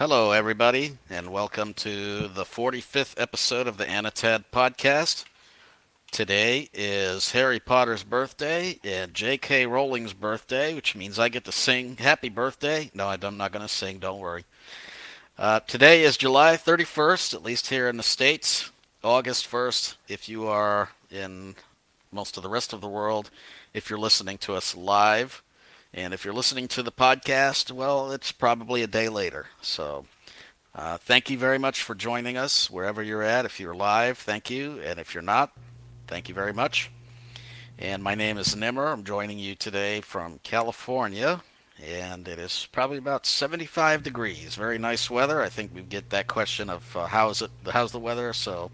Hello, everybody, and welcome to the 45th episode of the Anatad Podcast. Today is Harry Potter's birthday and J.K. Rowling's birthday, which means I get to sing happy birthday. No, I'm not going to sing, don't worry. Today is July 31st, at least here in the States. August 1st, if you are in most of the rest of the world, if you're listening to us live. And if you're listening to the podcast, well, it's probably a day later. So thank you very much for joining us wherever you're at. If you're live, thank you. And if you're not, thank you very much. And my name is Nimmer. I'm joining you today from California. And it is probably about 75 degrees. Very nice weather. I think we get that question of how's the weather. So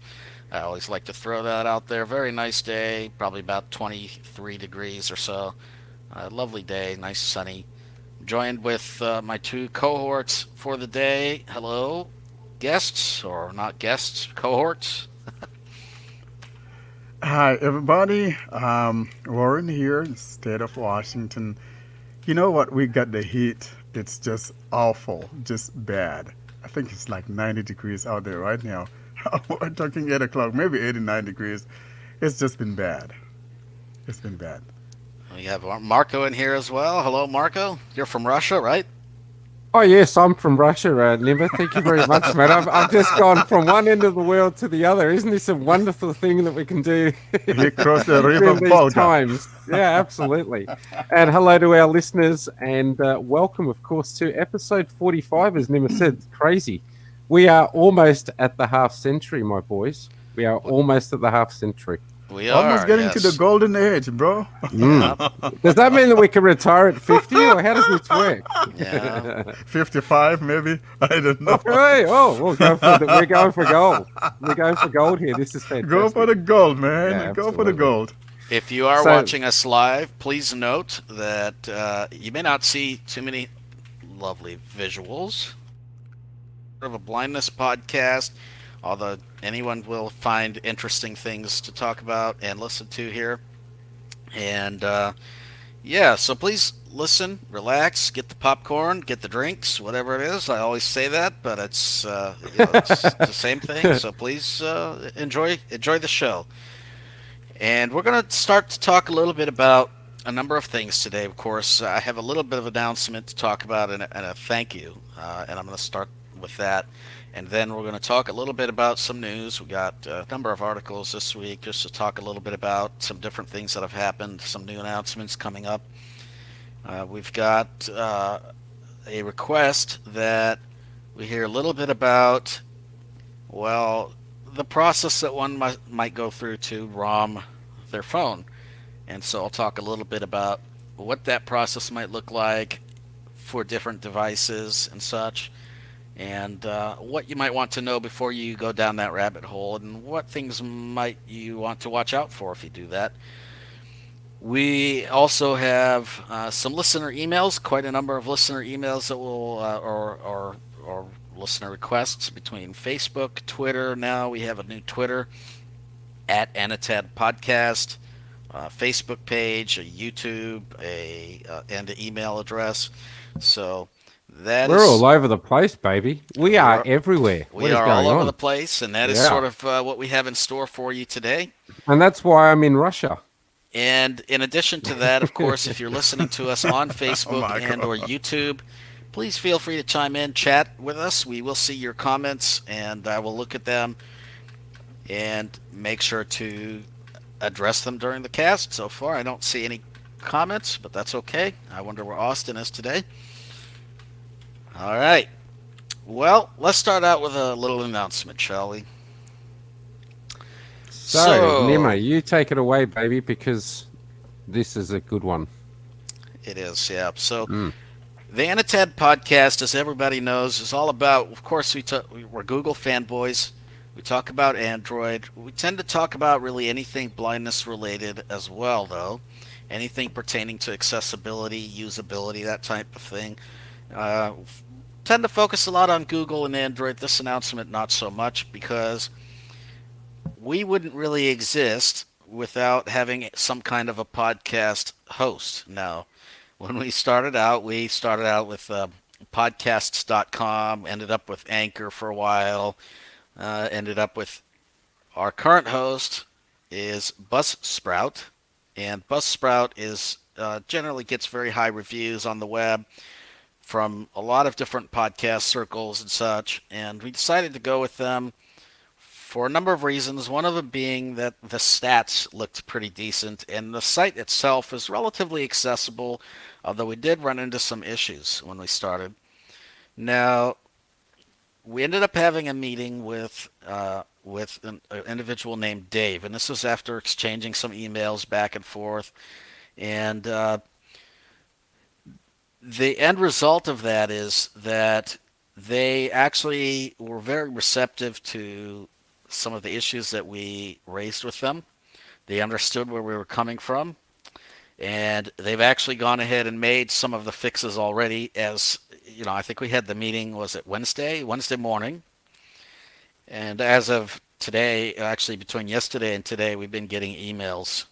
I always like to throw that out there. Very nice day. Probably about 23 degrees or so. Lovely day, nice sunny. Joined with my two cohorts for the day. Hello, guests, or not guests, cohorts. Hi, everybody. Warren here in the state of Washington. You know what? We got the heat. It's just awful, just bad. I think it's like 90 degrees out there right now. We're talking 8 o'clock, maybe 89 degrees. It's just been bad. It's been bad. We have Marco in here as well. Hello, Marco. You're from Russia, right? Oh, yes, I'm from Russia, Nimba. Thank you very much, mate. I've just gone from one end of the world to the other. Isn't this a wonderful thing that we can do We crossed the river during these Volga. times? Yeah, absolutely. And hello to our listeners, and welcome, of course, to episode 45, as Nimba said. It's crazy. We are almost at the half century, my boys. We are almost at the half century. We are. Almost getting yes. to the golden age, bro. Does that mean that we can retire at 50, or how does this work? Yeah. 55, maybe. I don't know. Hey, we're going for gold. We're going for gold here. This is fantastic. Go for the gold, man. Yeah, Go for the absolutely. gold. If you are So- watching us live, please note that you may not see too many lovely visuals of a blindness podcast, although anyone will find interesting things to talk about and listen to here. And yeah, so please listen, relax, get the popcorn, get the drinks, whatever it is. I always say that, but it's it's the same thing. So please enjoy the show. And we're going to start to talk a little bit about a number of things today. Of course, I have a little bit of announcement to talk about and a thank you, and I'm going to start with that. And then we're going to talk a little bit about some news. We got a number of articles this week just to talk a little bit about some different things that have happened, some new announcements coming up. We've got a request that we hear a little bit about, well, the process that one might go through to ROM their phone. And so I'll talk a little bit about what that process might look like for different devices and such, and what you might want to know before you go down that rabbit hole, and what things might you want to watch out for if you do that. We also have some listener emails, quite a number of listener emails that will, or listener requests between Facebook, Twitter. Now we have a new Twitter at Anatad Podcast, Facebook page, a YouTube, and an email address. So We're all over the place, baby. We are everywhere. We What is are going all over on? the place, and that is Yeah. sort of what we have in store for you today. And that's why I'm in Russia. And in addition to that, of course, if you're listening to us on Facebook my and or YouTube, please feel free to chime in, chat with us. We will see your comments, and I will look at them and make sure to address them during the cast. So far, I don't see any comments, but that's okay. I wonder where Austin is today. All right. Well, let's start out with a little announcement, shall we? So, Nima, you take it away, baby, because this is a good one. It is, yeah. So, the Anatad Podcast, as everybody knows, is all about, of course, we're Google fanboys. We talk about Android. We tend to talk about really anything blindness related as well, though. Anything pertaining to accessibility, usability, that type of thing. Tend to focus a lot on Google and Android. This announcement, not so much, because we wouldn't really exist without having some kind of a podcast host. Now, when we started out with podcasts.com, ended up with Anchor for a while, ended up with our current host is Buzzsprout, and Buzzsprout is generally gets very high reviews on the web from a lot of different podcast circles and such, and we decided to go with them for a number of reasons. One of them being that the stats looked pretty decent, and the site itself is relatively accessible, although we did run into some issues when we started. Now, we ended up having a meeting with an individual named Dave, and this was after exchanging some emails back and forth, and the end result of that is that they actually were very receptive to some of the issues that we raised with them. They understood where we were coming from, and they've actually gone ahead and made some of the fixes already. As you know, I think we had the meeting, was it Wednesday morning, and as of today, actually between yesterday and today, we've been getting emails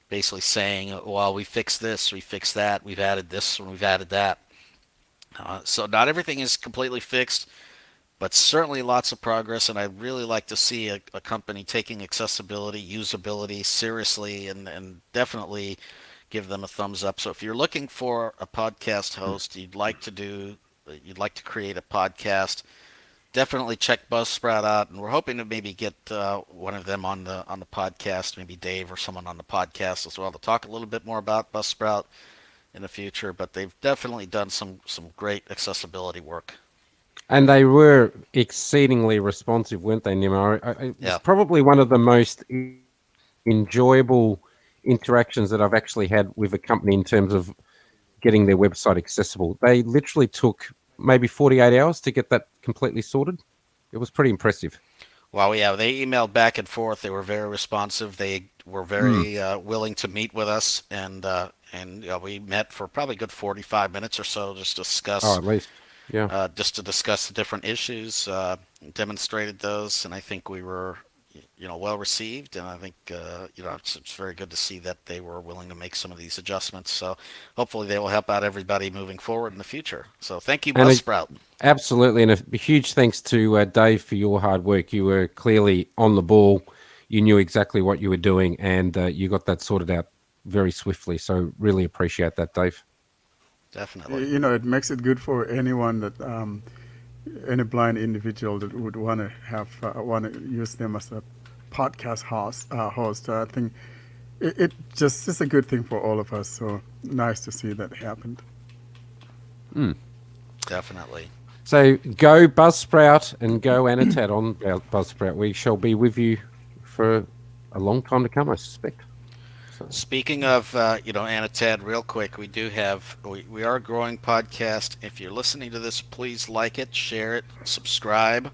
basically saying, well, we fixed this, we fixed that, we've added this, and we've added that. So not everything is completely fixed, but certainly lots of progress, and I'd really like to see a company taking accessibility, usability seriously, and definitely give them a thumbs up. So if you're looking for a podcast host, you'd like to create a podcast, definitely check Buzzsprout out, and we're hoping to maybe get one of them on the podcast, maybe Dave or someone on the podcast as well, to talk a little bit more about Buzzsprout in the future. But they've definitely done some great accessibility work. And they were exceedingly responsive, weren't they, Nimo? It's probably one of the most enjoyable interactions that I've actually had with a company in terms of getting their website accessible. They literally took maybe 48 hours to get that completely sorted. It was pretty impressive. Well, yeah, they emailed back and forth. They were very responsive. They were very willing to meet with us, and we met for probably a good 45 minutes or so just to discuss. Oh, at least. Yeah. Just to discuss the different issues, demonstrated those, and I think we were, well received, and I think, it's very good to see that they were willing to make some of these adjustments. So hopefully they will help out everybody moving forward in the future. So thank you, Buzzsprout. Absolutely, and a huge thanks to Dave for your hard work. You were clearly on the ball. You knew exactly what you were doing, and you got that sorted out very swiftly. So really appreciate that, Dave. Definitely. It makes it good for anyone that any blind individual that would want to use them as a podcast host. I think it just is a good thing for all of us. So nice to see that happened. Definitely. So go Buzzsprout and go Anatad on Buzzsprout. We shall be with you for a long time to come, I suspect. Speaking of, Anatad, real quick, we are a growing podcast. If you're listening to this, please like it, share it, subscribe,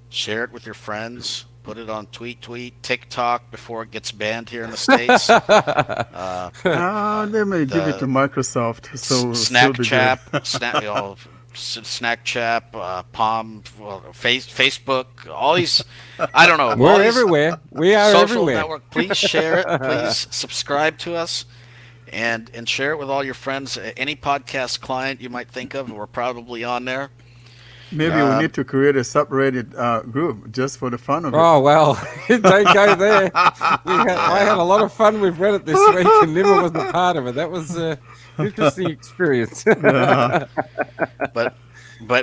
share it with your friends, put it on tweet, TikTok before it gets banned here in the States. They may give it to Microsoft. So Snackchat, Palm, Facebook, all these, I don't know. We're everywhere. We are social everywhere. Network. Please share it. Please subscribe to us and share it with all your friends. Any podcast client you might think of, we're probably on there. Maybe we need to create a subreddit group just for the fun of it. Oh, well, don't go there. I had a lot of fun with Reddit this week and Nimo wasn't part of it. That was an interesting experience. But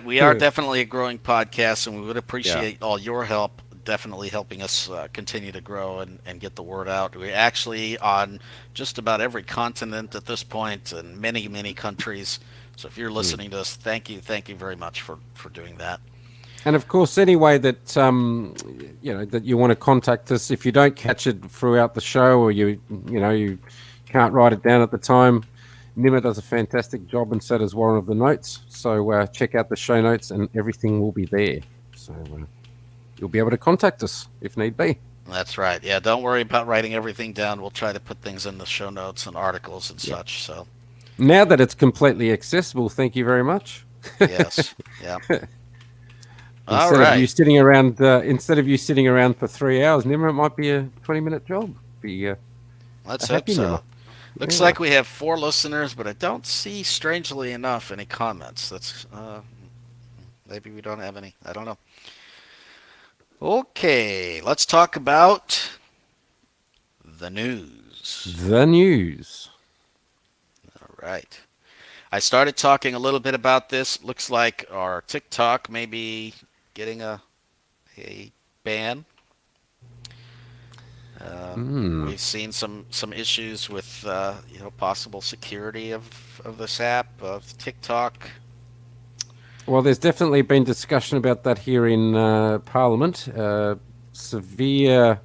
we are definitely a growing podcast, and we would appreciate all your help, definitely helping us continue to grow and get the word out. We're actually on just about every continent at this point, and many, many countries. So if you're listening to us, thank you very much for doing that. And of course, any way that that you want to contact us, if you don't catch it throughout the show, or you can't write it down at the time, Nima does a fantastic job, and so does Warren of the notes. So check out the show notes, and everything will be there. So you'll be able to contact us if need be. That's right. Yeah, don't worry about writing everything down. We'll try to put things in the show notes and articles and such. So now that it's completely accessible, thank you very much. Yes. Yeah. Instead of you sitting around for 3 hours, Nima, it might be a 20-minute job. Let's hope so. Looks Yeah. like we have 4 listeners, but I don't see, strangely enough, any comments. That's maybe we don't have any. I don't know. Okay, let's talk about the news. The news. All right. I started talking a little bit about this. Looks like our TikTok may be getting a ban. We've seen some issues with possible security of this app of TikTok. Well, there's definitely been discussion about that here in Parliament. Severe,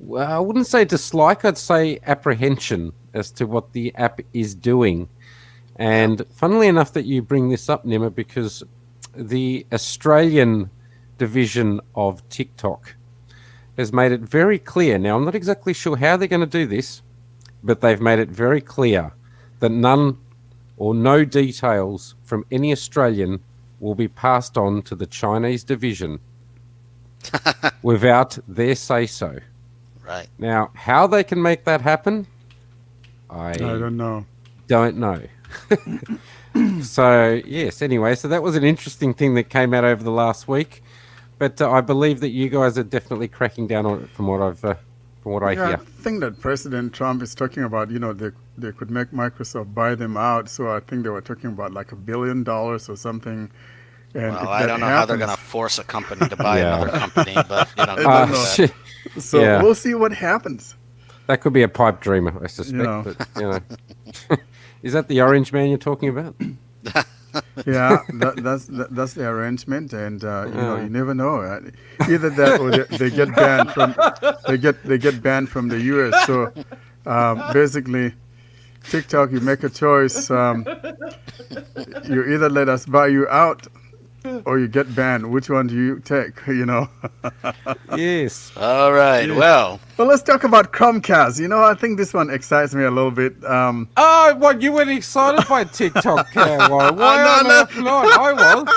well, I wouldn't say dislike, I'd say apprehension as to what the app is doing. And funnily enough that you bring this up, Nima, because the Australian division of TikTok has made it very clear. Now, I'm not exactly sure how they're going to do this, but they've made it very clear that none or no details from any Australian will be passed on to the Chinese division without their say-so. Right. Now, how they can make that happen, I don't know. don't know. So, yes, anyway, so that was an interesting thing that came out over the last week. But I believe that you guys are definitely cracking down on it from what I Yeah, hear. I think that President Trump is talking about, they could make Microsoft buy them out. So I think they were talking about like $1 billion or something. And Well, if I that don't know how they're happens- going to force a company to buy Yeah. another company, but I don't know. Shit. So Yeah. we'll see what happens. That could be a pipe dreamer, I suspect. You know. But, is that the orange man you're talking about? Yeah, that's the arrangement, and you never know. Either that or they get banned from they get banned from the U.S. So basically, TikTok, you make a choice. You either let us buy you out, or you get banned. Which one do you take? Yes. all right. Well, Well, let's talk about Chromecast. I think this one excites me a little bit. Oh, what, you weren't excited by TikTok, Why on earth not? I was.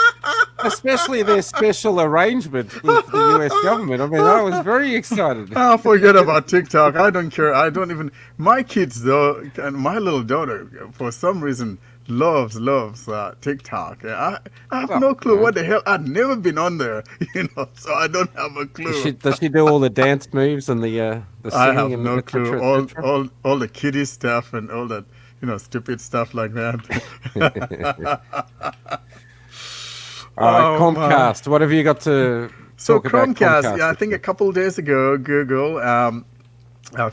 Especially their special arrangement with the US government. I mean, I was very excited. Oh, forget about TikTok. I don't care. I don't even. My kids, though, and my little daughter, for some reason, loves TikTok. I have no clue what the hell. I've never been on there, so I don't have a clue. Does she do all the dance moves and the I singing have and no et cetera, clue. et cetera? All the kiddie stuff and all that, stupid stuff like that. All right, Oh, my. Comcast. What have you got to So talk about Chromecast, yeah, I this think a week? couple days ago, Google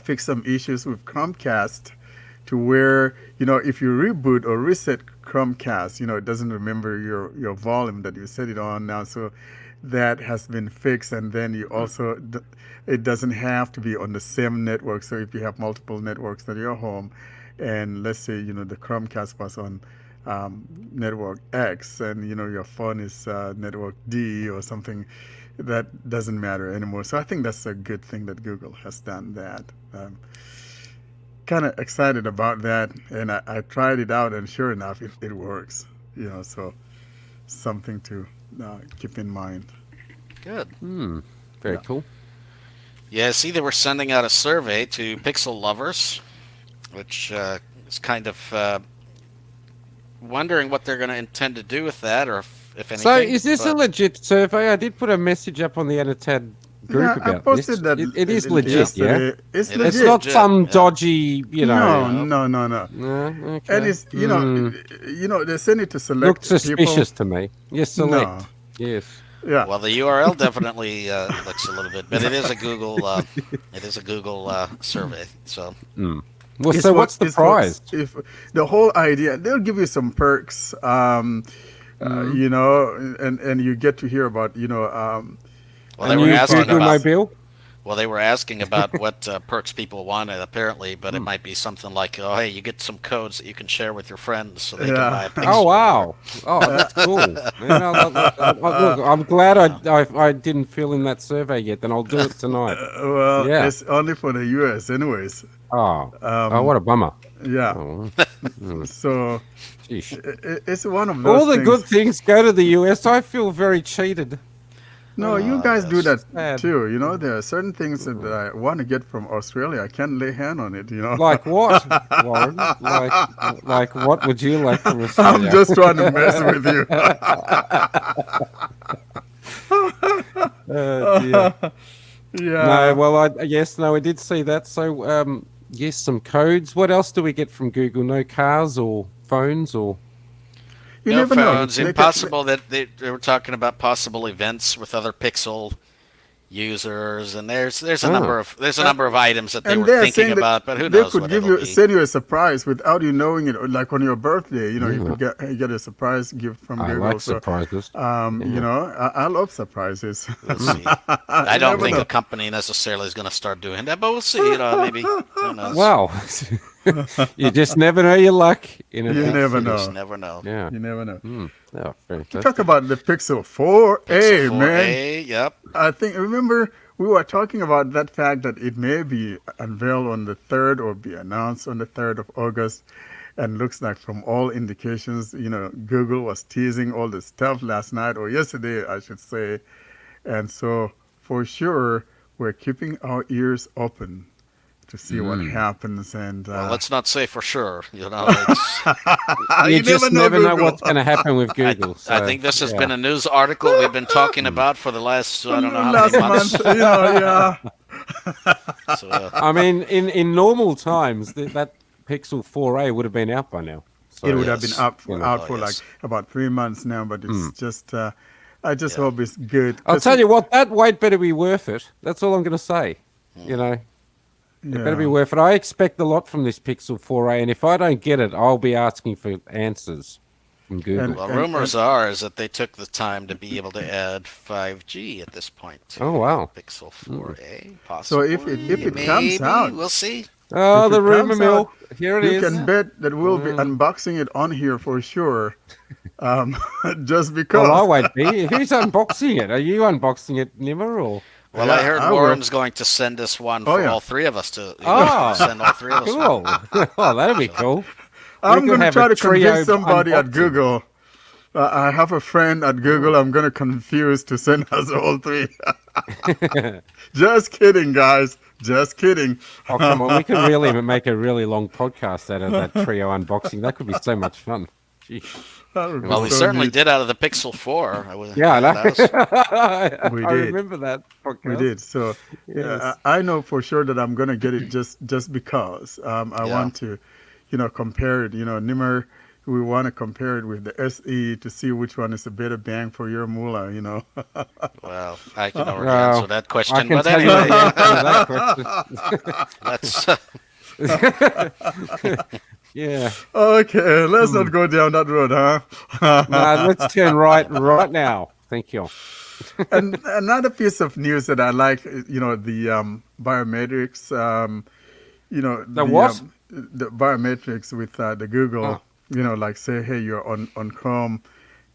fixed some issues with Chromecast to where, if you reboot or reset Chromecast, it doesn't remember your volume that you set it on now. So that has been fixed. And then you also, it doesn't have to be on the same network. So if you have multiple networks at your home, and let's say, the Chromecast was on network X and, your phone is network D or something, that doesn't matter anymore. So I think that's a good thing that Google has done that. Kind of excited about that, and I tried it out, and sure enough, it works. So something to keep in mind. good. Very cool. Yeah, see, they were sending out a survey to Pixel lovers, which is kind of wondering what they're going to intend to do with that, or if anything. So is this a but- legit survey? I did put a message up on the Anatad group Yeah, I about posted this. that. It is legit, yeah? yesterday. It's It is legit. It's not legit, some yeah. dodgy, No. No, okay. And it's they send it to select Looked suspicious people. to me. Yes, select. No. Yes. Yeah. Well, the URL definitely looks a little bit, but it is a Google. It is a Google survey. So Well, It's so what- what's the it's what- prize? If the whole idea, they'll give you some perks, and you get to hear about, well, they And were you asking Google about. Mobile? Well, they were asking about what perks people wanted, apparently, but it might be something like, oh, hey, you get some codes that you can share with your friends so they Yeah. can buy a Pixel. Oh, wow. Oh, that's cool. Look, I'm glad I didn't fill in that survey yet, then I'll do it tonight. well, Yeah. it's only for the US, anyways. Oh, what a bummer. Yeah. Oh, So sheesh. it's one of those All the things. good things go to the US. I feel very cheated. No, you Ah, guys do yes. that Sad. too. You know, there are certain things that I want to get from Australia. I can't lay hand on it. You know, Like what, Warren? Like what would you like from I'm Australia? just trying to mess with you. Oh dear. No, Yeah. well, yes, no, we did see that. So, yes, some codes. What else do we get from Google? No cars or phones or You No never know. phones. They can, Impossible that they were talking about possible events with other Pixel users, and there's a Oh. number of items that they and were they're thinking saying that about, but who they knows could what give it'll you be. send you a surprise without you knowing it. Like on your birthday, you know, you Yeah. could get a surprise gift from I Google. like So, surprises. you Yeah. know, I love surprises. We'll see. I You don't never think know. a company necessarily is going to start doing that, but we'll see. You know, maybe who knows? Well, you just never know your luck in a You big never city. know. Just never know. Yeah. You never know. Oh, Talk fantastic. about the Pixel 4a, Pixel man. 4a, yep. I think remember we were talking about that fact that it may be unveiled on the 3rd or be announced on the 3rd of August. And looks like from all indications, you know, Google was teasing all this stuff last night or yesterday, I should say. And so for sure, we're keeping our ears open to see what happens. And Well, let's not say for sure. You know, it's, You just never know Google. what's going to happen with Google. I So, think this has yeah. been a news article we've been talking about for the last I don't know how last many months. month, you know, yeah. So, I mean, in normal times, that Pixel 4a would have been out by now. So, It would have been Yes. out You know. out for yes. like about 3 months now, but it's just I just hope it's good. I'll 'Cause tell you what, that wait better be worth it. That's all I'm going to say. You know, it better be yeah. worth it. I expect a lot from this Pixel 4a, and if I don't get it, I'll be asking for answers from Google. And- well, rumors are is that they took the time to be able to add 5G at this point to Oh, wow. Pixel 4a. So Possibly. if it Maybe, comes out, we'll see. Oh, if the it rumor comes mill. out, Here it you is. can bet that we'll be unboxing it on here for sure. Just Well, I because. won't be. Who's unboxing it? Are you unboxing it, Nimmer, or? Well, Yeah, I heard I will. Warren's going to send us one Oh, for yeah. all three of us to Oh, send all three of us one. Cool. Oh, that'd be cool. I'm could going to have try a to trio convince somebody at unboxing. Google. I have a friend at Google I'm going to confuse to send us all three. Just kidding, guys. Just kidding. Oh, come on. We could really make a really long podcast out of that trio unboxing. That could be so much fun. Gee. That would be Well, we so certainly neat. did out of the Pixel 4. Yeah, I know. that was- We I did. remember that podcast. We did. So Yes. I know for sure that I'm going to get it just because I Yeah. want to, you know, compare it. You know, Nimmer, we want to compare it with the SE to see which one is a better bang for your moolah, you know. well, I can already Well, answer that I question. can But tell you anyway, the answer to that question. let's. Yeah. Okay, let's not go down that road, huh? No, let's turn right now. Thank you. And another piece of news that I like, you know, the biometrics, you know, The what? The biometrics with the Google, Oh. you know, like say, hey, you're on Chrome,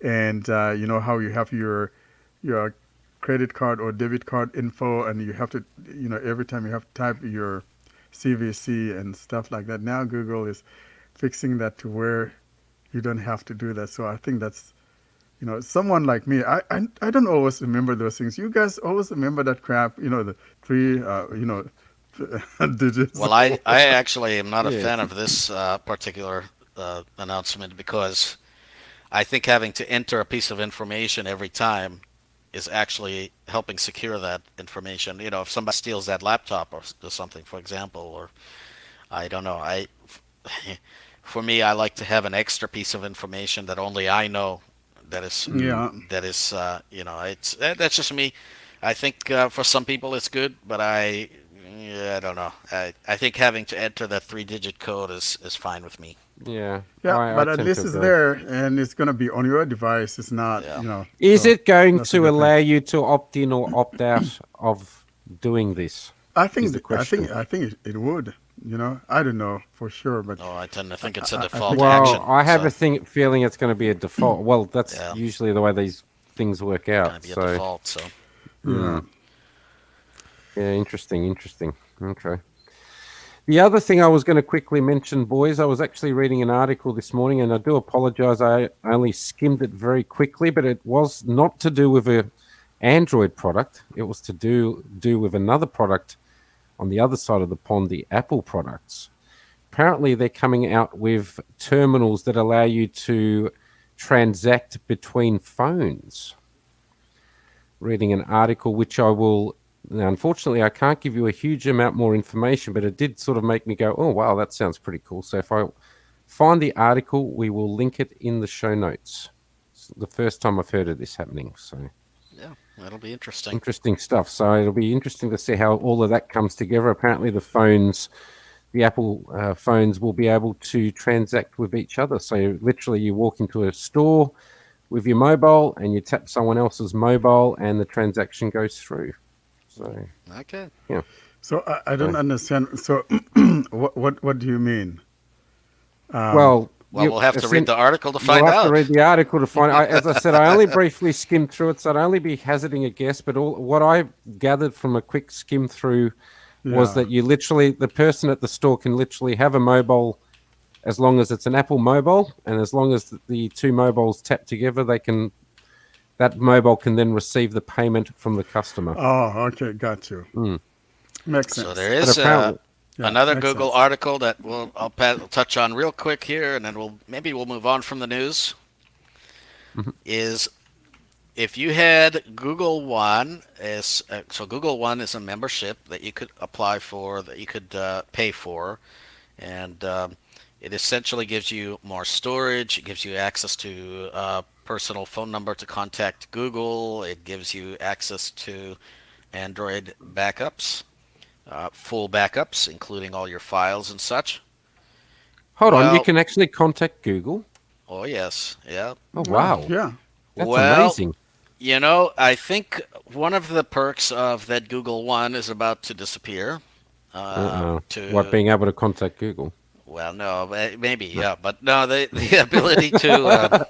and you know how you have your credit card or debit card info, and you have to, you know, every time you have to type your CVC and stuff like that. Now Google is fixing that to where you don't have to do that. So I think that's, you know, someone like me, I don't always remember those things. You guys always remember that crap, you know, the three, you know, digits. Well, I actually am not a Yeah. fan of this particular announcement because I think having to enter a piece of information every time is actually helping secure that information. You know, if somebody steals that laptop or something, for example, or I don't know, for me, I like to have an extra piece of information that only I know. That is, Yeah. you know, that's just me. I think for some people it's good, but I don't know. I think having to enter that 3-digit code is fine with me. Yeah. Yeah, I but at tend least to it's agree. there, and it's going to be on your device. It's not, Yeah. you know. Is so it going that's a to good thing. allow you to opt in or opt out of doing this? I think is the question. I think it would. You know, I don't know for sure, but No, I tend to think it's a I default think- Well, action. I have so a feeling it's going to be a default. Well, that's Yeah. usually the way these things work it's out. gonna be a So, default. So yeah, interesting. Okay. The other thing I was going to quickly mention, boys, I was actually reading an article this morning, and I do apologize. I only skimmed it very quickly, but it was not to do with a Android product. It was to do with another product on the other side of the pond, the Apple products. Apparently, they're coming out with terminals that allow you to transact between phones. Reading an article, which I will. Now, unfortunately, I can't give you a huge amount more information, but it did sort of make me go, "Oh, wow, that sounds pretty cool." So, if I find the article, we will link it in the show notes. It's the first time I've heard of this happening, so. Yeah, that'll be interesting. Interesting stuff. So it'll be interesting to see how all of that comes together. Apparently, the Apple phones will be able to transact with each other. So literally, you walk into a store with your mobile and you tap someone else's mobile, and the transaction goes through. So Okay. yeah. So I don't understand. So what do you mean? Well, we'll have to read the article to find We'll have out. to read the article to find out. As I said, I only briefly skimmed through it, so I'd only be hazarding a guess. But what I gathered from a quick skim through was that the person at the store can literally have a mobile, as long as it's an Apple mobile, and as long as the two mobiles tap together, that mobile can then receive the payment from the customer. Oh, okay, got you. Makes sense. So there is another Google article that I'll touch on real quick here, and then we'll move on from the news. Is if you had Google One, so Google One is a membership that you could apply for, that you could pay for, and it essentially gives you more storage. It gives you access to a personal phone number to contact Google. It gives you access to Android backups. Full backups, including all your files and such. Hold on, you can actually contact Google? Oh, yes. Yeah. Oh, wow. Yeah. That's amazing. You know, I think one of the perks of that Google One is about to disappear. What, being able to contact Google? Well, no, maybe, yeah. But no, the ability to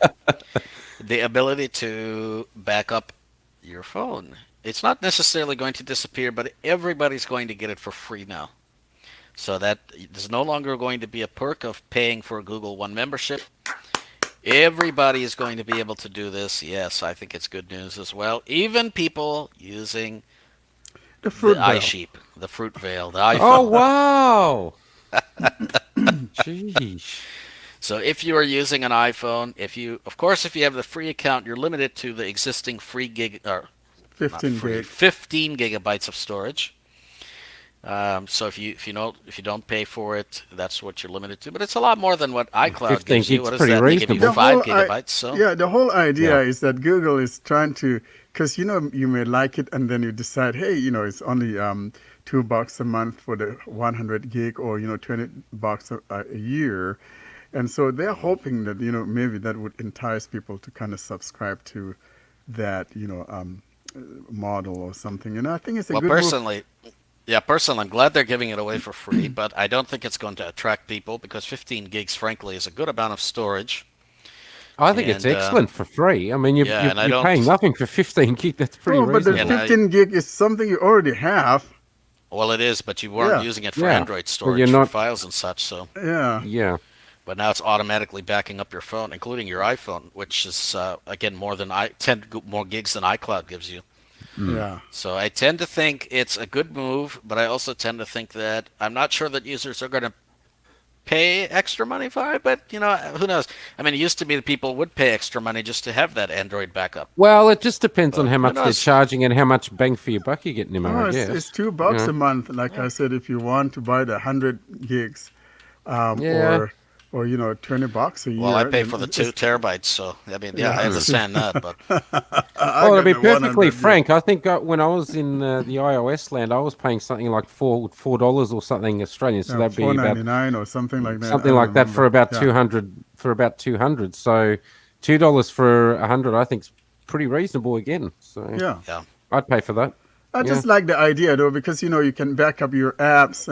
the ability to back up your phone. It's not necessarily going to disappear, but everybody's going to get it for free now. So that there's no longer going to be a perk of paying for a Google One membership. Everybody is going to be able to do this. Yes, I think it's good news as well. Even people using the iSheep, the Fruit Veil, the iPhone. Oh, wow. Jeez. So if you are using an iPhone, if you have the free account, you're limited to the existing free 15 gigabytes of storage. So if you don't pay for it, that's what you're limited to. But it's a lot more than what iCloud gives you. What is that? They give you 5 gigabytes. So yeah, the whole idea is that Google is trying to, because you may like it, and then you decide, hey, it's only $2 a month for the 100 gig, or $20 a year, and so they're hoping that maybe that would entice people to kind of subscribe to that model or something. And I think it's a good personally, I'm glad they're giving it away for free, but I don't think it's going to attract people because 15 gigs, frankly, is a good amount of storage. I think it's excellent for free. I mean, you're paying nothing for 15 gig. That's pretty reasonable. But the 15 gig is something you already have. Well, it is, but you weren't using it for Android storage, for files and such. So yeah. But now it's automatically backing up your phone, including your iPhone, which is again more than 10 more gigs than iCloud gives you. Yeah. So I tend to think it's a good move, but I also tend to think that I'm not sure that users are going to pay extra money for it. But who knows? I mean, it used to be that people would pay extra money just to have that Android backup. Well, it just depends on how much they're charging and how much bang for your buck you're getting them. I guess it's $2 a month. Like I said, if you want to buy the 100 gigs, or $20 a year. Well, I pay for the 2 terabytes, so I mean, I understand that. But well, to be perfectly frank, I think when I was in the iOS land, I was paying something like $4 or something Australian, so that'd be about $4.99 or something like that. Something like that for about 200. For about 200, so $2 for 100, I think is pretty reasonable again. So yeah, I'd pay for that. I just like the idea though, because you can back up your apps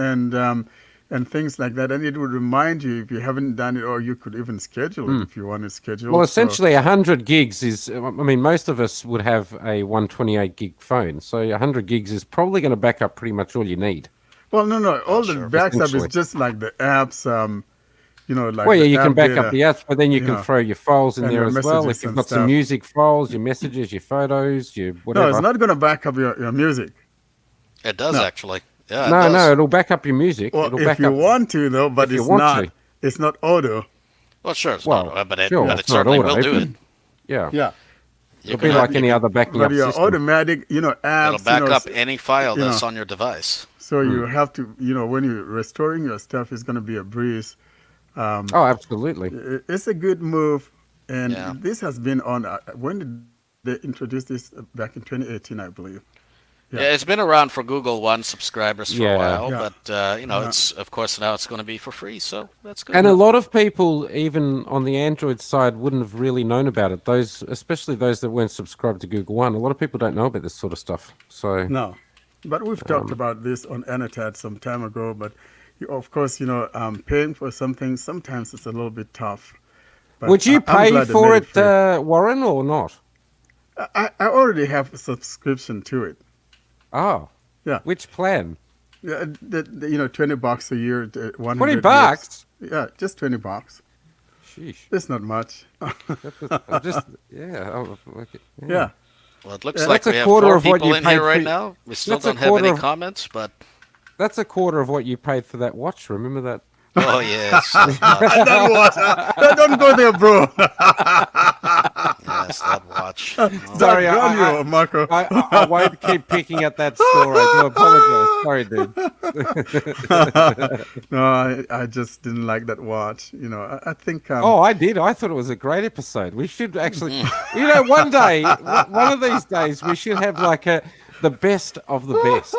and things like that, and it would remind you if you haven't done it, or you could even schedule it if you want to schedule. Well, essentially, 100 gigs is. I mean, most of us would have a 128 gig phone, so 100 gigs is probably going to back up pretty much all you need. Well, no, all the backup is just like the apps. like Well, yeah, the you can app back up data, the apps, but then you you can know, throw your files in and there your as well. messages If you've and got some stuff. music files, your messages, your photos, your No, whatever. it's not going to back up your music. It does No. actually. Yeah, it No, does. it'll back up your music. Well, It'll if back you up want to, though, but if you want to. it's not auto. Well, sure, it's not, Well, but it sure, but it it's not certainly auto, will do but it. yeah, Yeah, You it'll can be have, like any other backing but up your system. automatic, apps, it'll back up s- any file you that's know, on your device. so you have to, when you're restoring your stuff, it's going to be a breeze. Oh, absolutely. It's a good move, and Yeah. this has been on. When did they introduce this? Back in 2018, I believe. Yeah. Yeah. It's been around for Google One subscribers for a Yeah. while, Yeah. but it's of course now it's going to be for free, so that's good. And a lot of people, even on the Android side, wouldn't have really known about it. Those, especially those that weren't subscribed to Google One, a lot of people don't know about this sort of stuff. So No, but we've talked about this on Anatad some time ago. But of course, paying for something sometimes it's a little bit tough. But would you I'm pay glad they for made it, free. Warren, or not? I already have a subscription to it. Oh, Yeah. which plan? Yeah, $20 a year, 100 20 gigs. bucks? Yeah, just $20. Sheesh. It's not much. I'm just, yeah. Okay, Yeah. Well, it looks Yeah, like that's a we have quarter four of what people you in here paid right for- now. We still that's a don't have quarter any of- comments, but That's a quarter of what you paid for that watch. Remember that? oh yes, Don't watch. Don't go there, bro. yes, that watch. Sorry, Got you, Marco. I won't keep picking at that store. I do apologize. Sorry, dude. No, I just didn't like that watch. I think. Oh, I did. I thought it was a great episode. We should actually, one day, one of these days, we should have like the best of the best,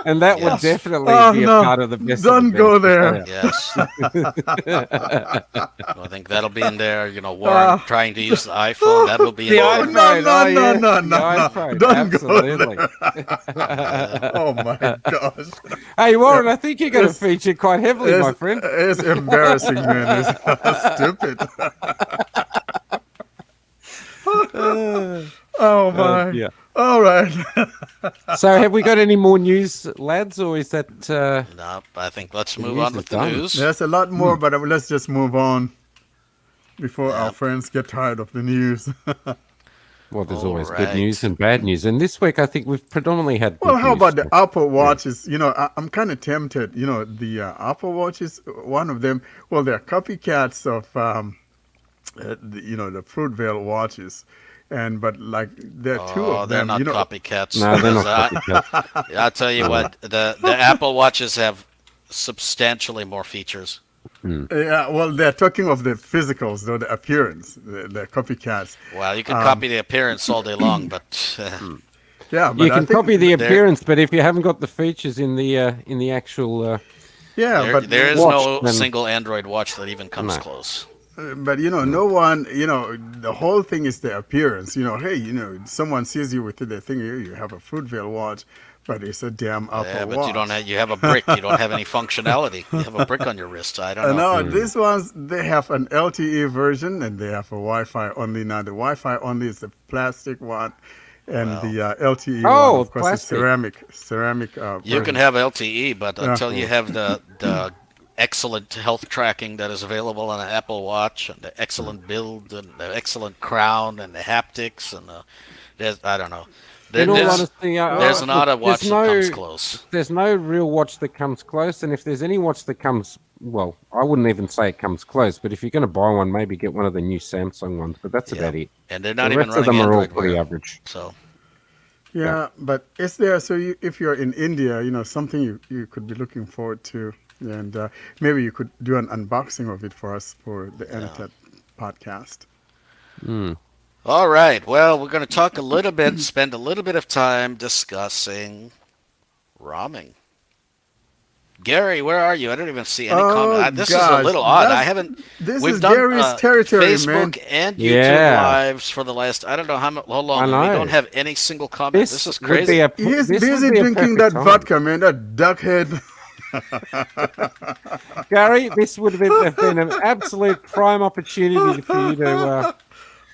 and that would Yes. definitely Oh, be a no. part of the best. Don't of the go best. there. Yes. I think that'll be in there. Warren trying to use the iPhone. That'll be in The there. iPhone. No, oh, yeah. no, The no. iPhone, Don't go absolutely. Oh my gosh. Hey, Warren, I think you're going to feature quite heavily, my friend. It's embarrassing, man. It's stupid. Oh my. Yeah. All right. So, have we got any more news, lads, or is that? No, I think let's move news on is with the done. news. There's a lot more, but let's just move on before our friends get tired of the news. Well, there's always All good right. news and bad news, and this week I think we've predominantly had. Well, good how news. about the Apple Watches? I'm kind of tempted. The Apple Watches, one of them, well, they're copycats of, the Fruitvale watches. But like there are two Oh, of they're them. not copycats. No, they're not because copycats. I'll tell you what, the Apple Watches have substantially more features. Yeah, well, they're talking of the physicals, though, the appearance, the copycats. Well, you can copy the appearance all day long, but Yeah, but You can copy the they're- appearance, but if you haven't got the features in the actual, yeah, but there is watch, no then- single Android watch that even comes No. close. but no one, the whole thing is the appearance. Hey, someone sees you with the thing, you have a Fruitvale watch, but it's a damn Apple Yeah, but watch. you have a brick. You don't have any functionality. You have a brick on your wrist. I don't know. No, these ones, they have an LTE version and they have a Wi-Fi only. Now, the Wi-Fi only is the plastic one, and the LTE Oh, one, of course, is plastic. ceramic. You can version. have LTE, but until Yeah. you have the excellent health tracking that is available on an Apple Watch, and the excellent build, and the excellent crown, and the haptics, and I don't know. in all There's- honesty, there's not a watch there's that no, comes close. There's no real watch that comes close, and if there's any watch that comes, well, I wouldn't even say it comes close. But if you're going to buy one, maybe get one of the new Samsung ones. But that's about it. And they're not The even rest of running them are all Android pretty Wear. average. So Yeah, but it's there. So if you're in India, something you could be looking forward to, and maybe you could do an unboxing of it for us for the Anatad podcast. all right. Well, we're going to talk a little bit, spend a little bit of time discussing roaming. Gary, where are you? I don't even see any Oh, comment. This is a gosh, little odd. I that's- haven't. This We've is done Gary's territory, Facebook man. and YouTube Yeah. lives for the last I don't know how long. I and know. We don't have any single comment. This is would crazy. be a, He's this would busy be a drinking perfect that time. vodka, man. That duckhead. Gary, this would have been an absolute prime opportunity for you to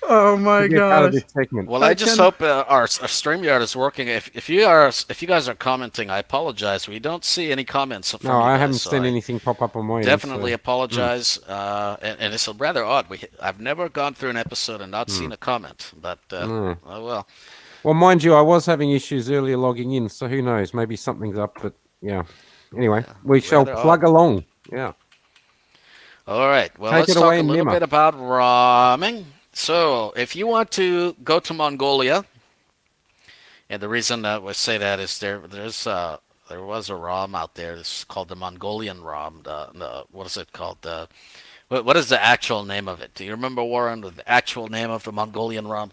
Oh to my be a part of gosh. this segment. Well, I I just can. hope our StreamYard is working. If you guys are commenting, I apologize. We don't see any comments No, from you I guys, haven't so seen I anything pop up on my end. definitely So, mm, apologize. And it's rather odd. I've never gone through an episode and not mm, seen a comment, but mm. oh well. Well, mind you, I was having issues earlier logging in, so who knows? Maybe something's up. But yeah. Anyway, Yeah, we shall rather odd. plug along. Yeah. All right. Well, Take let's it talk away, a little Nima. bit about roaming. So, if you want to go to Mongolia, and the reason that we say that is there was a ROM out there. It's called the Mongolian ROM. What is it called? What is the actual name of it? Do you remember, Warren, the actual name of the Mongolian ROM?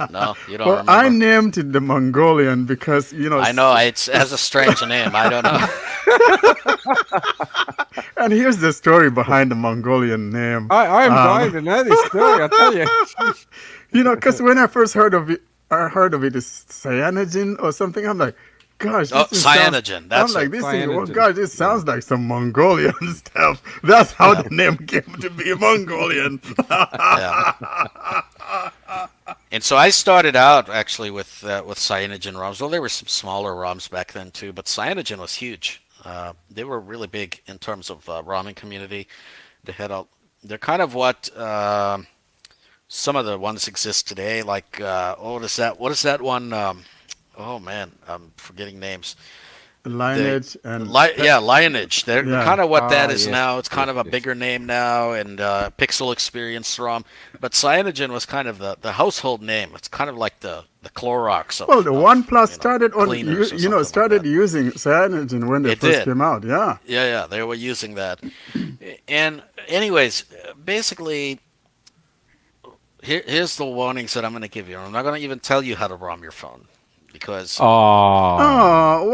No, you don't Well, I remember. named it the Mongolian because I know it has a strange name. I don't know. and here's the story behind the Mongolian name. I am dying Um, to know this story, I tell you. because when I first heard of it, I heard of it as cyanogen or something. I'm like, gosh, Oh, this is sounds. cyanogen. I'm That's like, it. this thing. Oh Cyanogen. gosh, this Yeah. sounds like some Mongolian stuff. That's how Yeah, the name came to be Mongolian. yeah. And so I started out actually with cyanogen ROMs. Well, there were some smaller ROMs back then too, but cyanogen was huge. They were really big in terms of ROMing community. They had a, they're kind of what some of the ones exist today. Like oh, what is that? What is that one? Oh man, I'm forgetting names. The Lineage and yeah, Lineage. They're yeah. kind of what Ah, that is yes, now. It's yes, kind of a yes. bigger name now, and Pixel Experience ROM. But Cyanogen was kind of the household name. It's kind of like the Clorox Well, the OnePlus of started on cleaners or something like started that. using cyanogen when they It first did. came out. Yeah. Yeah, yeah, they were using that. And anyways, basically, here's the warnings that I'm going to give you. I'm not going to even tell you how to ROM your phone because Oh. Oh,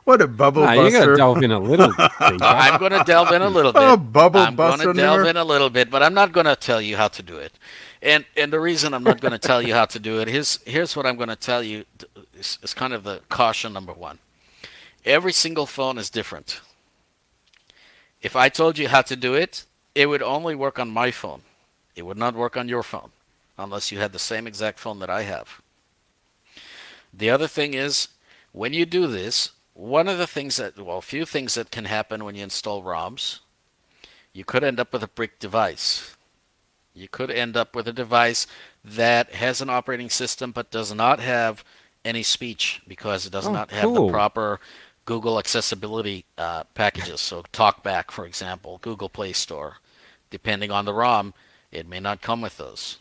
what a bubble No, you got to buster. delve in a little deeper. I'm going to delve in a little Oh, bit. bubble I'm going to buster delve Nimmer. in a little bit, but I'm not going to tell you how to do it. And the reason I'm not going to tell you how to do it here's what I'm going to tell you is kind of the caution number one. Every single phone is different. If I told you how to do it, it would only work on my phone. It would not work on your phone unless you had the same exact phone that I have. The other thing is, when you do this, one of the things a few things that can happen when you install ROMs, you could end up with a brick device. You could end up with a device that has an operating system but does not have any speech because it does Oh, not have the cool. proper Google accessibility packages. So TalkBack, for example, Google Play Store. Depending on the ROM, it may not come with those.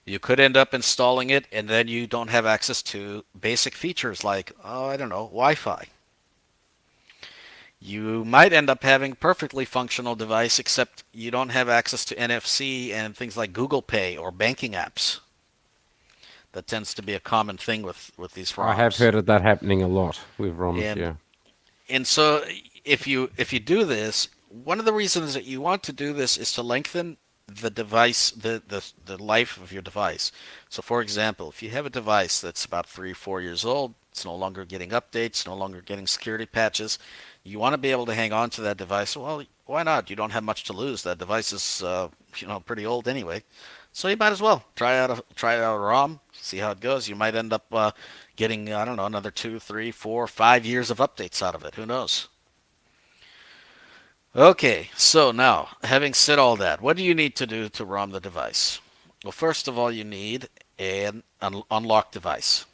You could end up installing it and then you don't have access to basic features like, oh, I don't know, Wi-Fi. You might end up having a perfectly functional device except you don't have access to NFC and things like Google Pay or banking apps. That tends to be a common thing with these ROMs. I have heard of that happening a lot with ROMs, And yeah. and so if you do this, one of the reasons that you want to do this is to lengthen the device the life of your device. So for example, if you have a device that's about 3 or 4 years old, it's no longer getting updates, no longer getting security patches, you want to be able to hang on to that device. Well, why not? You don't have much to lose. That device is pretty old anyway. So you might as well try out a ROM, see how it goes. You might end up getting, I don't know, another 2, 3, 4, 5 years of updates out of it. Who knows? Okay, so now, having said all that, what do you need to do to ROM the device? Well, first of all, you need an unlocked device.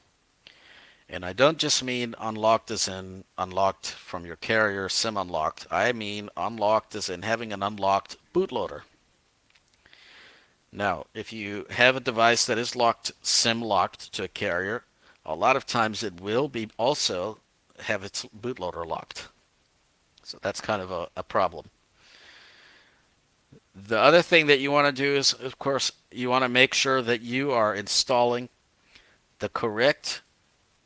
And I don't just mean unlocked as in unlocked from your carrier, SIM unlocked. I mean unlocked as in having an unlocked bootloader. Now, if you have a device that is locked, SIM locked to a carrier, a lot of times it will be also have its bootloader locked. So that's kind of a problem. The other thing that you want to do is, of course, you want to make sure that you are installing the correct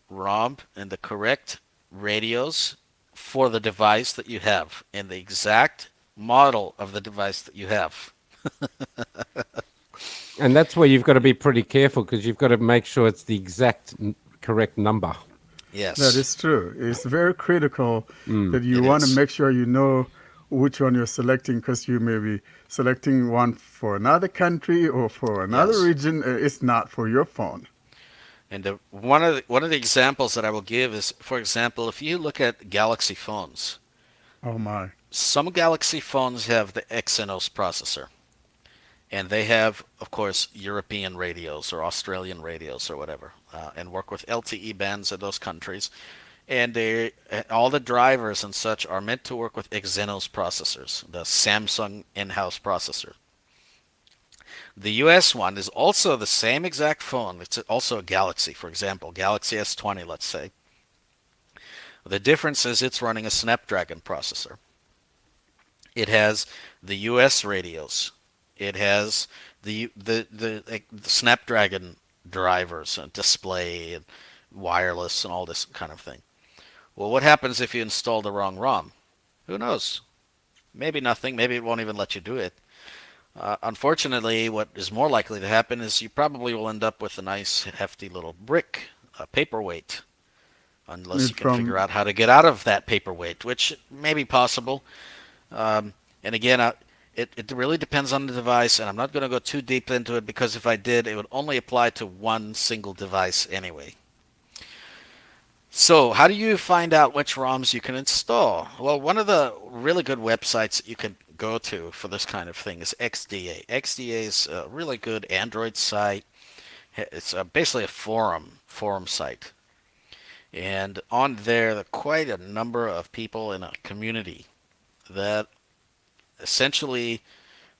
ROM and the correct radios for the device that you have and the exact model of the device that you have. And that's where you've got to be pretty careful because you've got to make sure it's the exact correct number. That Yes, is true. It's very critical Mm. that you it want to is. make sure you know which one you're selecting because you may be selecting one for another country or for another Yes. region. It's not for your phone. And one of the examples that I will give is, for example, if you look at Galaxy phones, Oh my. some Galaxy phones have the Exynos processor, and they have, of course, European radios or Australian radios or whatever, and work with LTE bands in those countries. And all the drivers and such are meant to work with Exynos processors, the Samsung in-house processor. The US one is also the same exact phone. It's also a Galaxy, for example, Galaxy S20, let's say. The difference is it's running a Snapdragon processor. It has the US radios. It has the Snapdragon drivers and display and wireless and all this kind of thing. Well, what happens if you install the wrong ROM? Who knows? Maybe nothing. Maybe it won't even let you do it. Unfortunately, what is more likely to happen is you probably will end up with a nice hefty little brick, a paperweight, unless you can figure From out how to get out of that paperweight, which may be possible. And again, it really depends on the device, and I'm not going to go too deep into it because if I did, it would only apply to one single device anyway. So, how do you find out which ROMs you can install? Well, one of the really good websites that you can go to for this kind of thing is XDA. XDA is a really good Android site. It's basically a forum site. And on there are quite a number of people in a community that essentially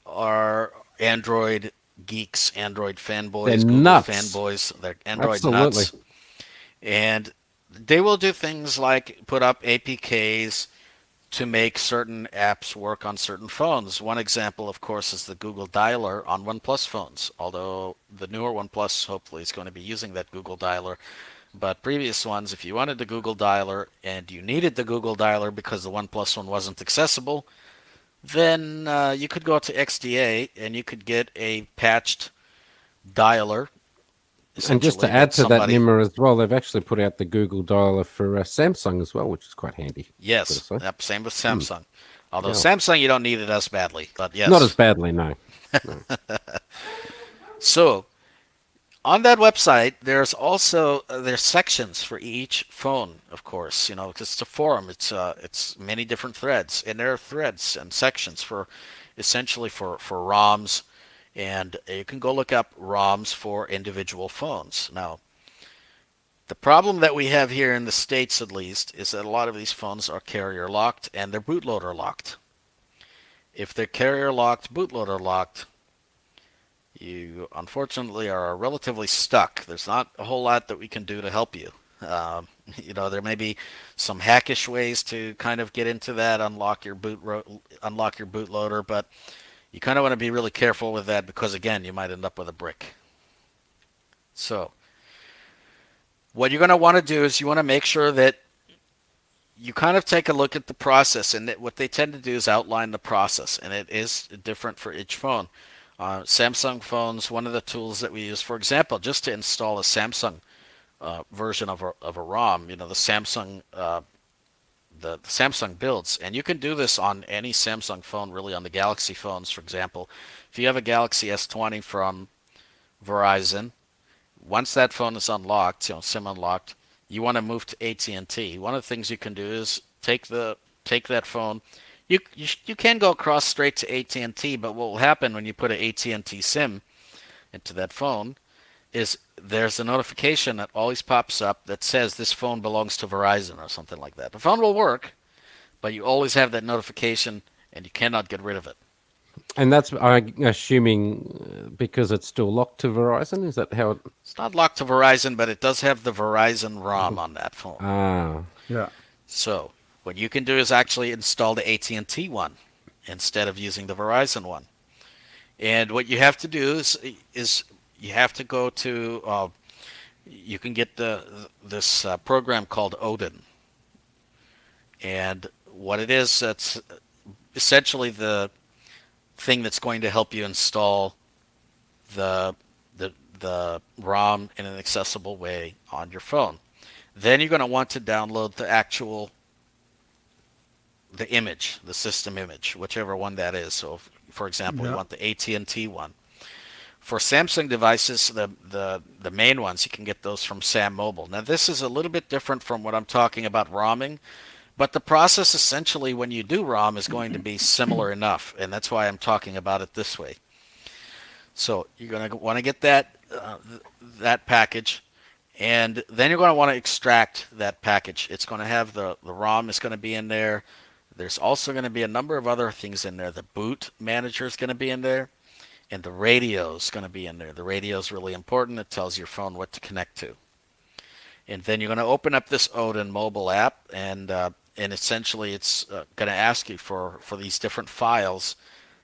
are Android geeks, Android They're fanboys, Google nuts. fanboys. They're Android Absolutely. nuts. And they will do things like put up APKs to make certain apps work on certain phones. One example, of course, is the Google Dialer on OnePlus phones, although the newer OnePlus hopefully is going to be using that Google Dialer. But previous ones, if you wanted the Google Dialer and you needed the Google Dialer because the OnePlus one wasn't accessible, then you could go to XDA and you could get a patched dialer, And just to essentially, add that to that, somebody. Nimmer, as well, they've actually put out the Google Dialer for Samsung as well, which is quite handy. Got to Yes, say. yep, same with Hmm. Samsung. Although Yeah. Samsung, you don't need it as badly, but Not as yes. badly, no. No. So on that website, there's sections for each phone, of course. You know, 'cause it's a forum. It's many different threads, and there are threads and sections for essentially for ROMs, and you can go look up ROMs for individual phones. Now, the problem that we have here in the States, at least, is that a lot of these phones are carrier locked and they're bootloader locked. If they're carrier locked, bootloader locked, you unfortunately are relatively stuck. There's not a whole lot that we can do to help you. Um, there may be some hackish ways to kind of get into that, unlock your bootloader, but you kind of want to be really careful with that because again, you might end up with a brick. So, what you're going to want to do is you want to make sure that you kind of take a look at the process, and what they tend to do is outline the process, and it is different for each phone. Samsung phones, one of the tools that we use, for example, just to install a Samsung version of a ROM, the Samsung builds, and you can do this on any Samsung phone, really on the Galaxy phones, for example. If you have a Galaxy S20 from Verizon, once that phone is unlocked, SIM unlocked, you want to move to AT&T. One of the things you can do is take that phone. You can go across straight to AT&T, but what will happen when you put an AT&T SIM into that phone is there's a notification that always pops up that says this phone belongs to Verizon or something like that. The phone will work, but you always have that notification and you cannot get rid of it. And that's, I'm assuming, because it's still locked to Verizon. Is that how it? It's not locked to Verizon, but it does have the Verizon ROM on that phone. Ah, yeah. So what you can do is actually install the AT&T one instead of using the Verizon one. And what you have to do is you have to go to you can get this program called Odin, and what it is, that's essentially the thing that's going to help you install the the ROM in an accessible way on your phone. Then you're going to want to download the image, the system image, whichever one that is. So, for example, you Yeah. want the AT&T one. For Samsung devices, the main ones, you can get those from Sam Mobile. Now, this is a little bit different from what I'm talking about ROMing, but the process essentially when you do ROM is going to be similar enough, and that's why I'm talking about it this way. So you're going to want to get that package, and then you're going to want to extract that package. It's going to have the ROM is going to be in there. There's also going to be a number of other things in there. The boot manager is going to be in there, and the radio is going to be in there. The radio is really important. It tells your phone what to connect to. And then you're going to open up this Odin mobile app, and essentially it's going to ask you for these different files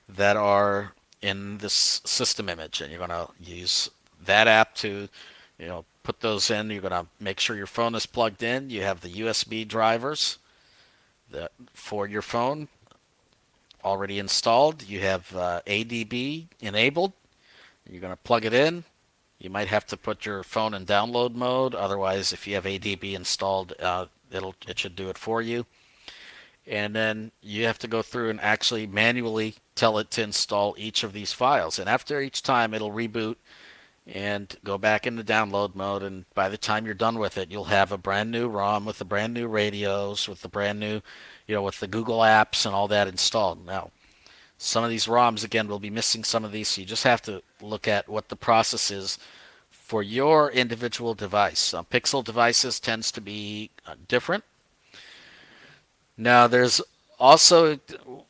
that are in this system image, and you're going to use that app to, put those in. You're going to make sure your phone is plugged in. You have the USB drivers for your phone already installed. You have ADB enabled. You're going to plug it in. You might have to put your phone in download mode. Otherwise, if you have ADB installed, it should do it for you. And then you have to go through and actually manually tell it to install each of these files. And after each time, it'll reboot and go back into download mode. And by the time you're done with it, you'll have a brand new ROM with the brand new radios, with the brand new, with the Google apps and all that installed. Now, some of these ROMs, again, will be missing some of these, so you just have to look at what the process is for your individual device. Pixel devices tends to be different. Now, there's also,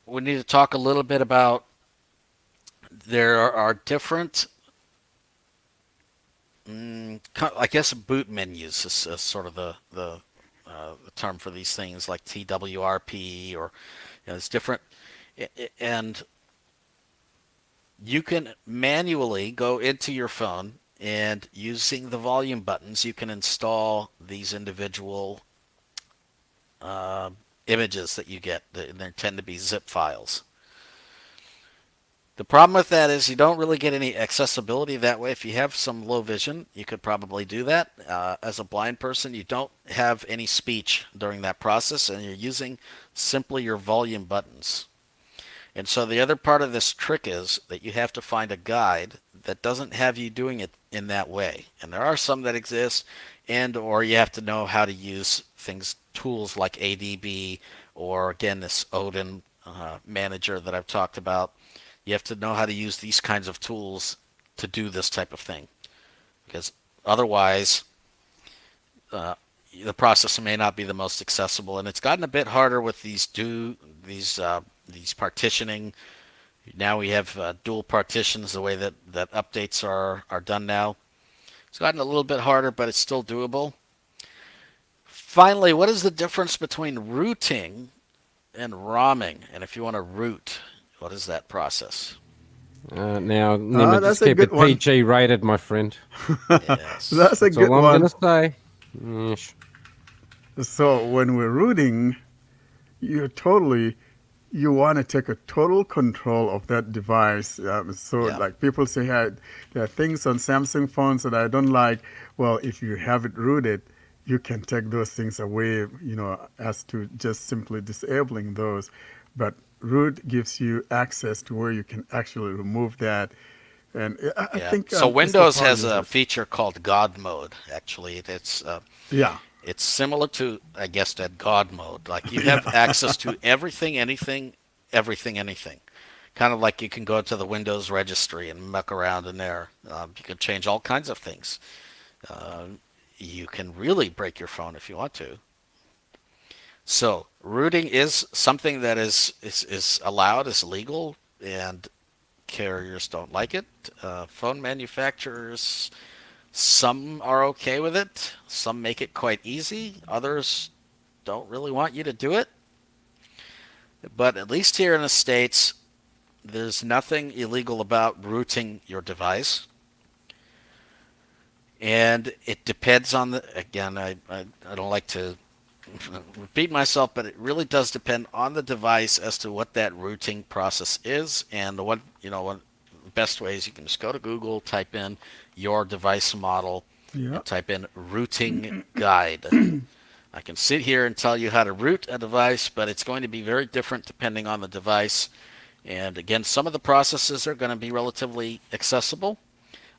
we need to talk a little bit about, there are different, I guess, boot menus is sort of the term for these things, like TWRP, or it's different. And you can manually go into your phone, and using the volume buttons, you can install these individual images that you get. They tend to be zip files. The problem with that is you don't really get any accessibility that way. If you have some low vision, you could probably do that. As a blind person, you don't have any speech during that process, and you're using simply your volume buttons. And so the other part of this trick is that you have to find a guide that doesn't have you doing it in that way. And there are some that exist, or you have to know how to use tools like ADB, or again, this Odin manager that I've talked about. You have to know how to use these kinds of tools to do this type of thing, because otherwise the process may not be the most accessible. And it's gotten a bit harder with these partitioning. Now we have dual partitions, the way that updates are done now. It's gotten a little bit harder, but it's still doable. Finally, what is the difference between rooting and ROMing? And if you want to root, what is that process? Now, Nima, That's just a keep good it one. PG rated, my friend. Yes. That's a That's good all I'm one. going to say. Yeesh. So when we're rooting, you want to take a total control of that device. Yeah. Like people say, hey, there are things on Samsung phones that I don't like. Well, if you have it rooted, you can take those things away, as to just simply disabling those. But root gives you access to where you can actually remove that. And I Yeah. think So Mr. Windows Paul has used a it. feature called God mode. Actually, Yeah. it's similar to, I guess, that God mode. Like you have Yeah. access to everything, anything, everything, anything. Kind of like you can go to the Windows registry and muck around in there. You can change all kinds of things. Uh, you can really break your phone if you want to. So rooting is something that is allowed, is legal, and carriers don't like it. Phone manufacturers, some are okay with it. Some make it quite easy. Others don't really want you to do it. But at least here in the States, there's nothing illegal about rooting your device. And it depends on again, I don't like to repeat myself, but it really does depend on the device as to what that rooting process is. And one of the best ways, you can just go to Google, type in your device model, Yeah. and type in rooting guide. I can sit here and tell you how to root a device, but it's going to be very different depending on the device. And again, some of the processes are going to be relatively accessible.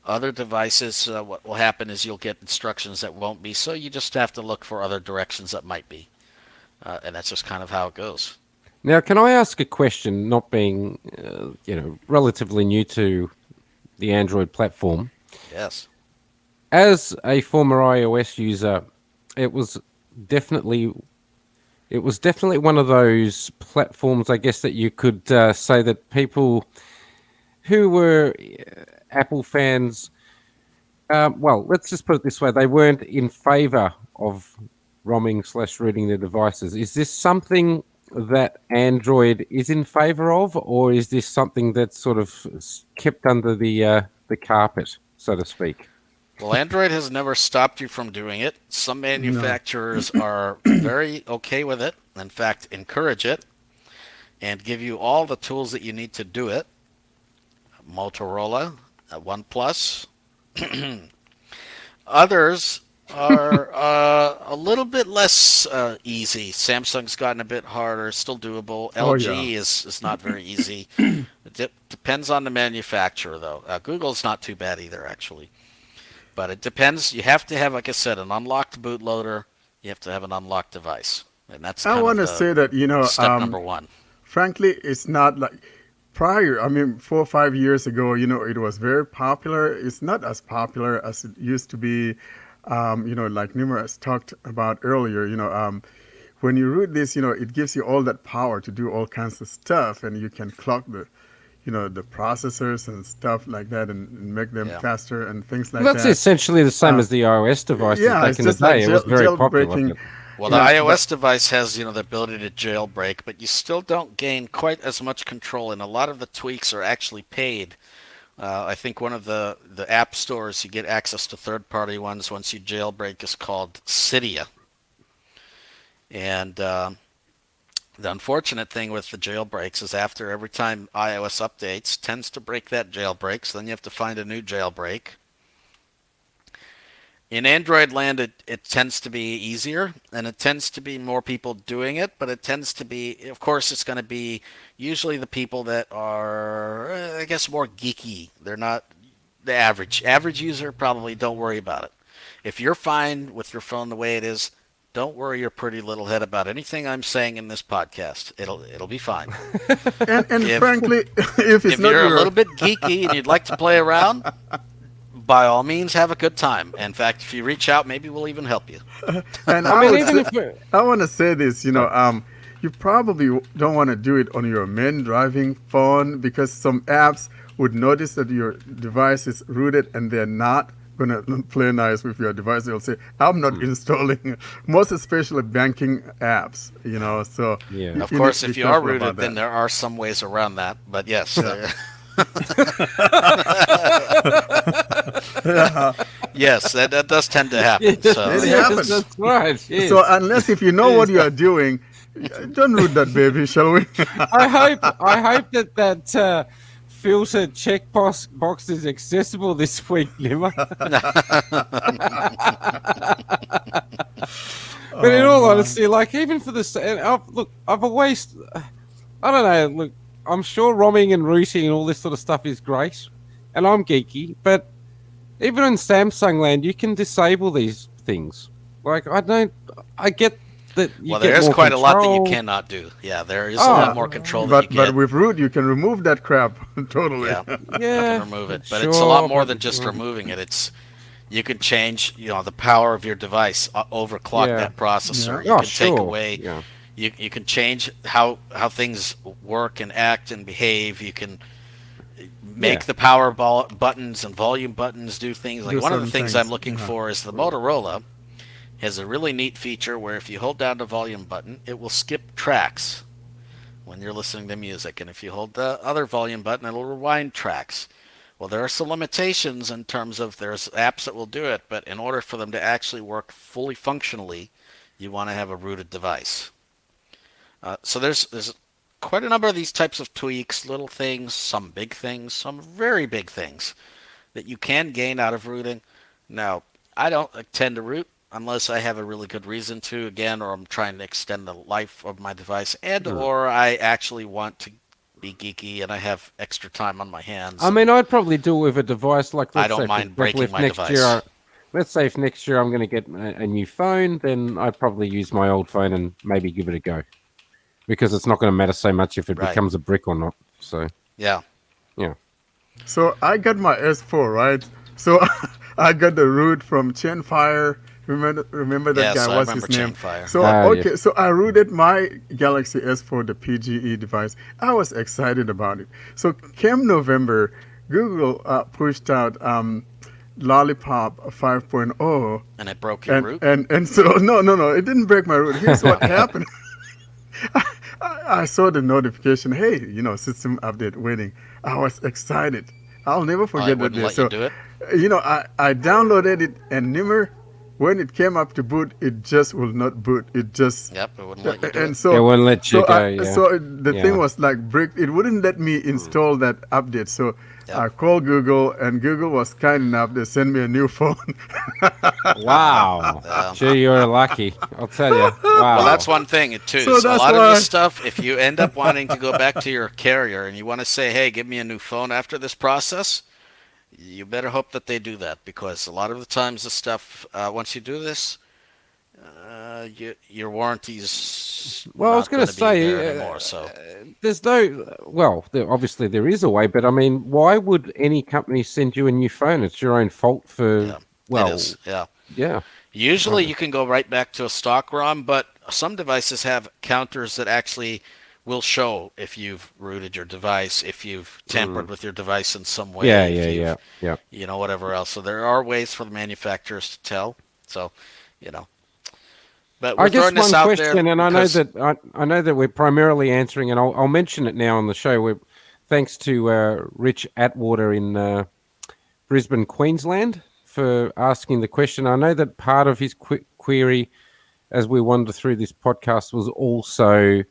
Other devices, what will happen is you'll get instructions that won't be, so you just have to look for other directions that might be. And that's just kind of how it goes. Now, can I ask a question? Not being, relatively new to the Android platform, Yes. as a former iOS user, it was definitely one of those platforms, I guess, that you could say that people who were Apple fans, well, let's just put it this way: they weren't in favor of roaming/rooting their devices. Is this something that Android is in favor of, or is this something that's sort of kept under the carpet, so to speak? Well, Android has never stopped you from doing it. Some No. manufacturers are very okay with it. In fact, encourage it and give you all the tools that you need to do it. Motorola, OnePlus. Others are a little bit less easy. Samsung's gotten a bit harder, still doable. Oh LG yeah. is not very easy. It depends on the manufacturer, though. Google's not too bad either, actually. But it depends. You have to have, like I said, an unlocked bootloader. You have to have an unlocked device. And that's I kind of want to the say that step number one. frankly, it's not like prior. I mean, 4 or 5 years ago, it was very popular. It's not as popular as it used to be. Like Nimrod talked about earlier. When you root this, it gives you all that power to do all kinds of stuff, and you can clock the processors and stuff like that, and make them Yeah. faster and things like That's that. essentially the same Uh, as the iOS devices yeah, back it's in the just like day. It was very popular. jailbreaking. But Well, the But iOS device has, the ability to jailbreak, but you still don't gain quite as much control, and a lot of the tweaks are actually paid. I think one of the app stores you get access to third-party ones once you jailbreak is called Cydia. And the unfortunate thing with the jailbreaks is after every time iOS updates, tends to break that jailbreak, so then you have to find a new jailbreak. In Android land, it tends to be easier, and it tends to be more people doing it, but it tends to be, of course, it's going to be usually the people that are, I guess, more geeky. They're not the average user. Probably don't worry about it. If you're fine with your phone the way it is, don't worry your pretty little head about anything I'm saying in this podcast. It'll be fine. and If frankly, if it's if not you're a your little bit geeky and you'd like to play around, by all means, have a good time. In fact, if you reach out, maybe we'll even help you. and I I mean, would even say, if we're, I want to say this, sorry. you probably don't want to do it on your main driving phone because some apps would notice that your device is rooted and they're not going to play nice with your device. They'll say, I'm not installing, most especially banking apps, so Yeah. you, Of you need course, to be if you are careful about rooted, then that. there are some ways around that. But yes, Yeah. yes, that does tend to happen. Yes, So It yes, happens. that's right. So Yes. unless if you know Yes. what you are doing, don't root that baby, shall we? I hope that filter box is accessible this week, Nimmer. But in Oh all my. honesty, like even for this, look, I've always, I don't know. Look, I'm sure roaming and rooting and all this sort of stuff is great, and I'm geeky. But even in Samsung land, you can disable these things. Like I get that you well, there get is more quite a lot that you control. cannot do. Yeah, there is a lot Oh, more control that you But get. with root you can remove that crap totally. Yeah, you can yeah, remove it, but it's a lot sure, more but than just removing it. It's you can change, the power of your device, overclock yeah, that processor. Yeah. You oh, can take sure, away yeah, you can change how things work and act and behave. You can yeah, make the buttons and volume buttons do things. Like Do one of the certain things I'm things. looking Yeah. for is the Motorola has a really neat feature where if you hold down the volume button, it will skip tracks when you're listening to music, and if you hold the other volume button, it'll rewind tracks. Well, there are some limitations in terms of there's apps that will do it, but in order for them to actually work fully functionally, you want to have a rooted device. So there's quite a number of these types of tweaks, little things, some big things, some very big things that you can gain out of rooting. Now, I don't tend to root. unless I have a really good reason to, again, or I'm trying to extend the life of my device, and Hmm. or I actually want to be geeky and I have extra time on my I hands, mean, and I'd probably do it with a device like, I let's don't say, for mind example, breaking if my next year, device. let's say if next year I'm going to get a new phone, then I'd probably use my old phone and maybe give it a go because it's not going to matter so much if it Right. becomes a brick or not. So, Yeah. yeah. So I got my S4, right? So I got the root from Chainfire. Remember that guy? Yes, I What's remember his name? Chainfire. So Yep. Yeah. okay, so I rooted my Galaxy S4, the PGE device. I was excited about it. So came November, Google pushed out Lollipop 5.0, And it broke your and root. and so no, it didn't break my root. Here's what happened. I saw the notification. Hey, system update waiting. I was excited. I'll never Oh, it forget that wouldn't day. let you So, do it. I downloaded it, and Nimmer, when it came up to boot, it just will not boot. It just Yep, it wouldn't let you do it. and It so won't let you so go. I Yeah. so the thing Yeah. was like brick. It wouldn't let me Mm. install that update. So Yep. I called Google, and Google was kind enough to send me a new phone. Wow. Yeah. Gee, you're lucky. I'll tell you. Well, that's Wow. one thing too. So So a that's lot of this why. stuff, if you end up wanting to go back to your carrier and you want to say, "Hey, give me a new phone after this process," you better hope that they do that because a lot of the times the stuff, once you do this, your warranty's Well, I was not going going to to be there say, anymore. So there's no. Well, obviously there is a way, but I mean, why would any company send you a new phone? It's your own fault for. yeah, it Well, is. Yeah. yeah. Usually Uh, you can go right back to a stock ROM, but some devices have counters that actually will show if you've rooted your device, if you've mm. tampered with your device in some Yeah, way, if yeah, you've, yeah, yeah. whatever else. So there are ways for the manufacturers to tell. So, you know, but we're I guess throwing this one out there question, and because, I know that we're primarily answering, and I'll mention it now on the show. We're thanks to Rich Atwater in Brisbane, Queensland, for asking the question. I know that part of his query, as we wander through this podcast, was also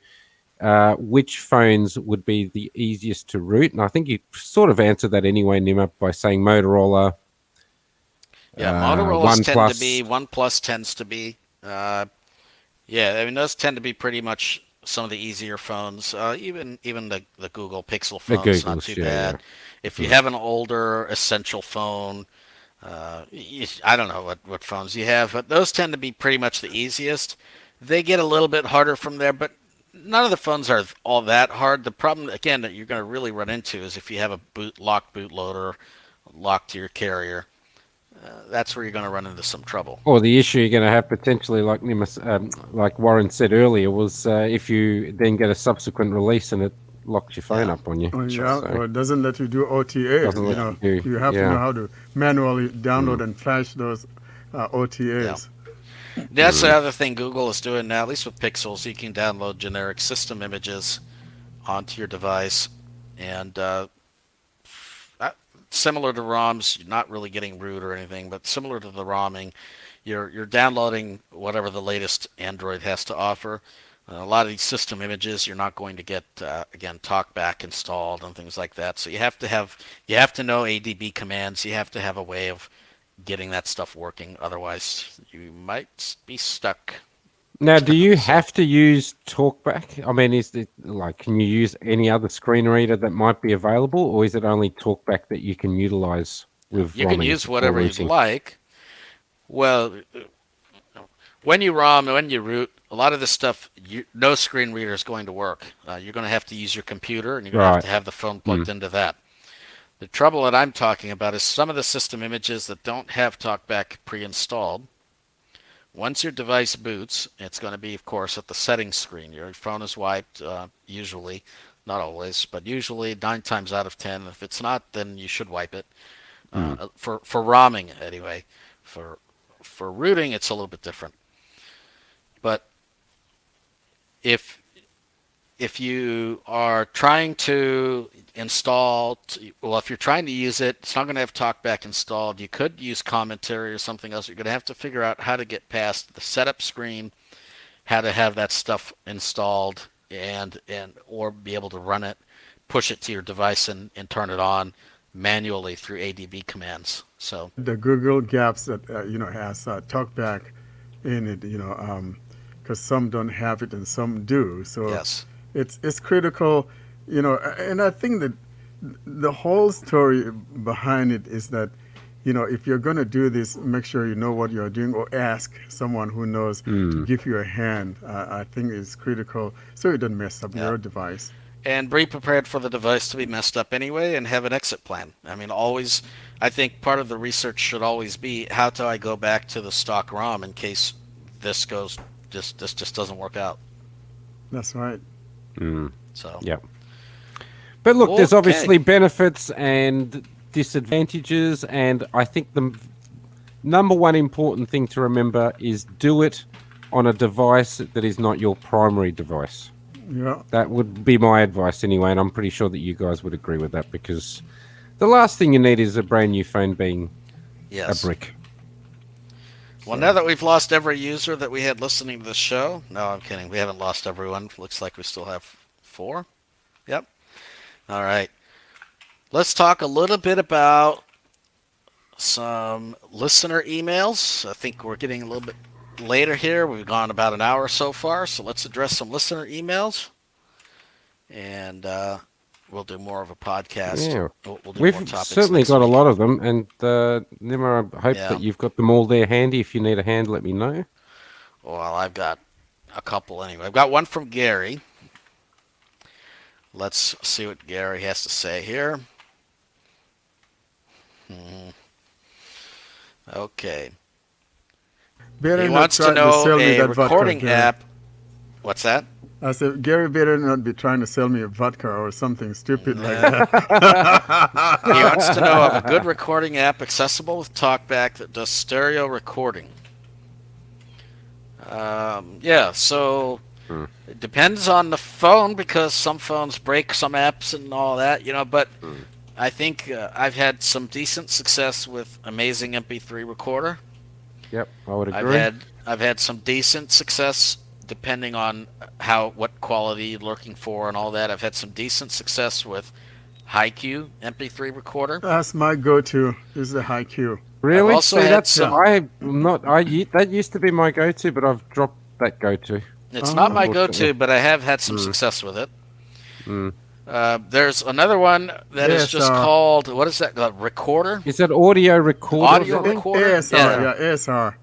which phones would be the easiest to root, and I think you sort of answered that anyway, Nima, by saying Motorola, yeah, Motorola's tend to OnePlus. be, OnePlus tends to be, uh, yeah, I mean, those tend to be pretty much some of the easier phones. Even the Google Pixel The phone's not Googles, too yeah, yeah. bad. If you Mm. have an older essential phone, I don't know what phones you have, but those tend to be pretty much the easiest. They get a little bit harder from there, but none of the phones are all that hard. The problem, again, that you're going to really run into is if you have a locked bootloader locked to your carrier. That's where you're going to run into some trouble. Or the issue you're going to have potentially, like like Warren said earlier, was if you then get a subsequent release and it locks your phone Yeah, up on you. Oh, sure. yeah, So or it doesn't let you do OTA. doesn't let Yeah, you do. You have to know Yeah. how to manually download Mm, and flash those yeah. OTAs. That's the mm. other thing Google is doing now, at least with Pixels. You can download generic system images onto your device, and uh, similar to ROMs, you're not really getting root or anything, but similar to the ROMing, you're downloading whatever the latest Android has to offer. A lot of these system images, you're not going to get again TalkBack installed and things like that. So you have to know ADB commands. You have to have a way of getting that stuff working. Otherwise, you might be stuck. Now, do you So have to use TalkBack? I mean, is it like, can you use any other screen reader that might be available, or is it only TalkBack that you can utilize with you can ROMing use or whatever you'd routing? like. Well, when you ROM and when you root, a lot of this stuff, no screen reader is going to work. You're going to have to use your computer, and you're going Right. to have the phone Mm. plugged into that. The trouble that I'm talking about is some of the system images that don't have TalkBack pre-installed. Once your device boots, it's going to be, of course, at the settings screen. Your phone is wiped, usually, not always, but usually 9 times out of 10. If it's not, then you should wipe it. Mm. For ROMing, anyway. For for rooting, it's a little bit different. But if if you are trying to install, well, if you're trying to use it, it's not going to have TalkBack installed. You could use commentary or something else. You're going to have to figure out how to get past the setup screen, how to have that stuff installed, and or be able to run it, push it to your device, and turn it on manually through ADB commands. So The Google Gaps that has TalkBack. in it, because some don't have it and some do. So Yes. it's critical, and I think that the whole story behind it is that, if you're going to do this, make sure you know what you're doing or ask someone who knows to Mm. give you a hand. I think is critical so you don't mess up Yeah. your device. And be prepared for the device to be messed up anyway and have an exit plan. I mean, always, I think part of the research should always be how do I go back to the stock ROM in case this just doesn't work out. That's right. Mm. So, Yeah. But look, there's okay. obviously benefits and disadvantages, and I think the number one important thing to remember is do it on a device that is not your primary device. Yeah. That would be my advice anyway, and I'm pretty sure that you guys would agree with that, because the last thing you need is a brand new phone being a Yes. brick. Well, now that we've lost every user that we had listening to the show, no, I'm kidding. We haven't lost everyone. Looks like we still have 4. Yep. All right. Let's talk a little bit about some listener emails. I think we're getting a little bit later here. We've gone about an hour so far, so let's address some listener emails, and we'll do more of a podcast. Yeah. We'll do more We've topics certainly next got a week. lot of them, and Nimmer, I hope Yeah. that you've got them all there handy. If you need a hand, let me know. Well, I've got a couple anyway. I've got one from Gary. Let's see what Gary has to say here. Okay. Better He not wants try to know sell me a that vodka, recording Gary. app. What's that? I said, Gary better not be trying to sell me a vodka or something stupid like that. He wants to know of a good recording app accessible with TalkBack that does stereo recording. Yeah, so it depends on the phone because some phones break some apps and all that, but I think I've had some decent success with Amazing MP3 Recorder. Yep, I would agree. I've had some decent success depending on what quality you're looking for and all that. I've had some decent success with HiQ MP3 Recorder. That's my go-to. Is the high Q. Really? I've also See, had that's some- that used to be my go-to, but I've dropped that go-to. It's not my Unfortunately. go-to, but I have had some success with it. Mm. There's another one that is just called, what is that? Recorder? Is that audio recorder? Audio or something? recorder? ASR, yeah, ASR.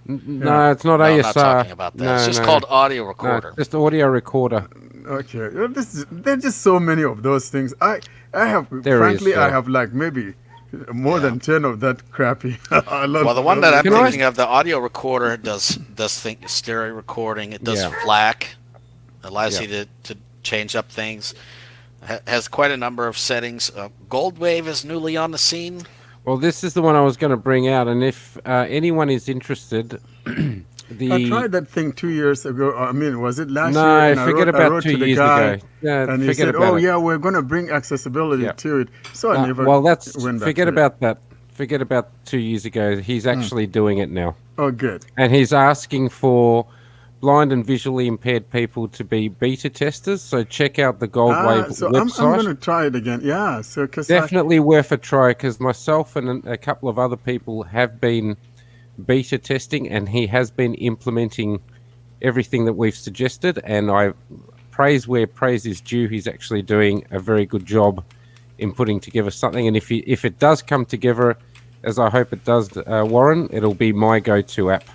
No, it's not No, I'm ASR. not talking about that. No, it's just no. called audio No, recorder. just audio recorder. Okay, there's just so many of those things. I have, There frankly, is, I yeah. have like maybe more than 10 of that crappy. I love Well, the one that I'm Can I- thinking of, the audio recorder, does think stereo recording. It does Yeah. FLAC, allows Yeah. you to change up things. Has quite a number of settings. Goldwave is newly on the scene. Well, this is the one I was going to bring out, and if anyone is interested, I tried that thing 2 years ago. I mean, was it last year? No, And forget I about wrote 2 to the years guy, ago. Yeah, and he forget said, about "Oh it. yeah, we're going to bring accessibility Yeah. to it." So I never. well, that's went back forget to it. about that. Forget about 2 years ago. He's actually doing it now, Oh, good. and he's asking for blind and visually impaired people to be beta testers. So check out the Goldwave So I'm website. going to try it again. Yeah. So because Definitely worth a try, because myself and a couple of other people have been beta testing, and he has been implementing everything that we've suggested, and I praise where praise is due. He's actually doing a very good job in putting together something, and if it does come together as I hope it does, Warren, it'll be my go-to app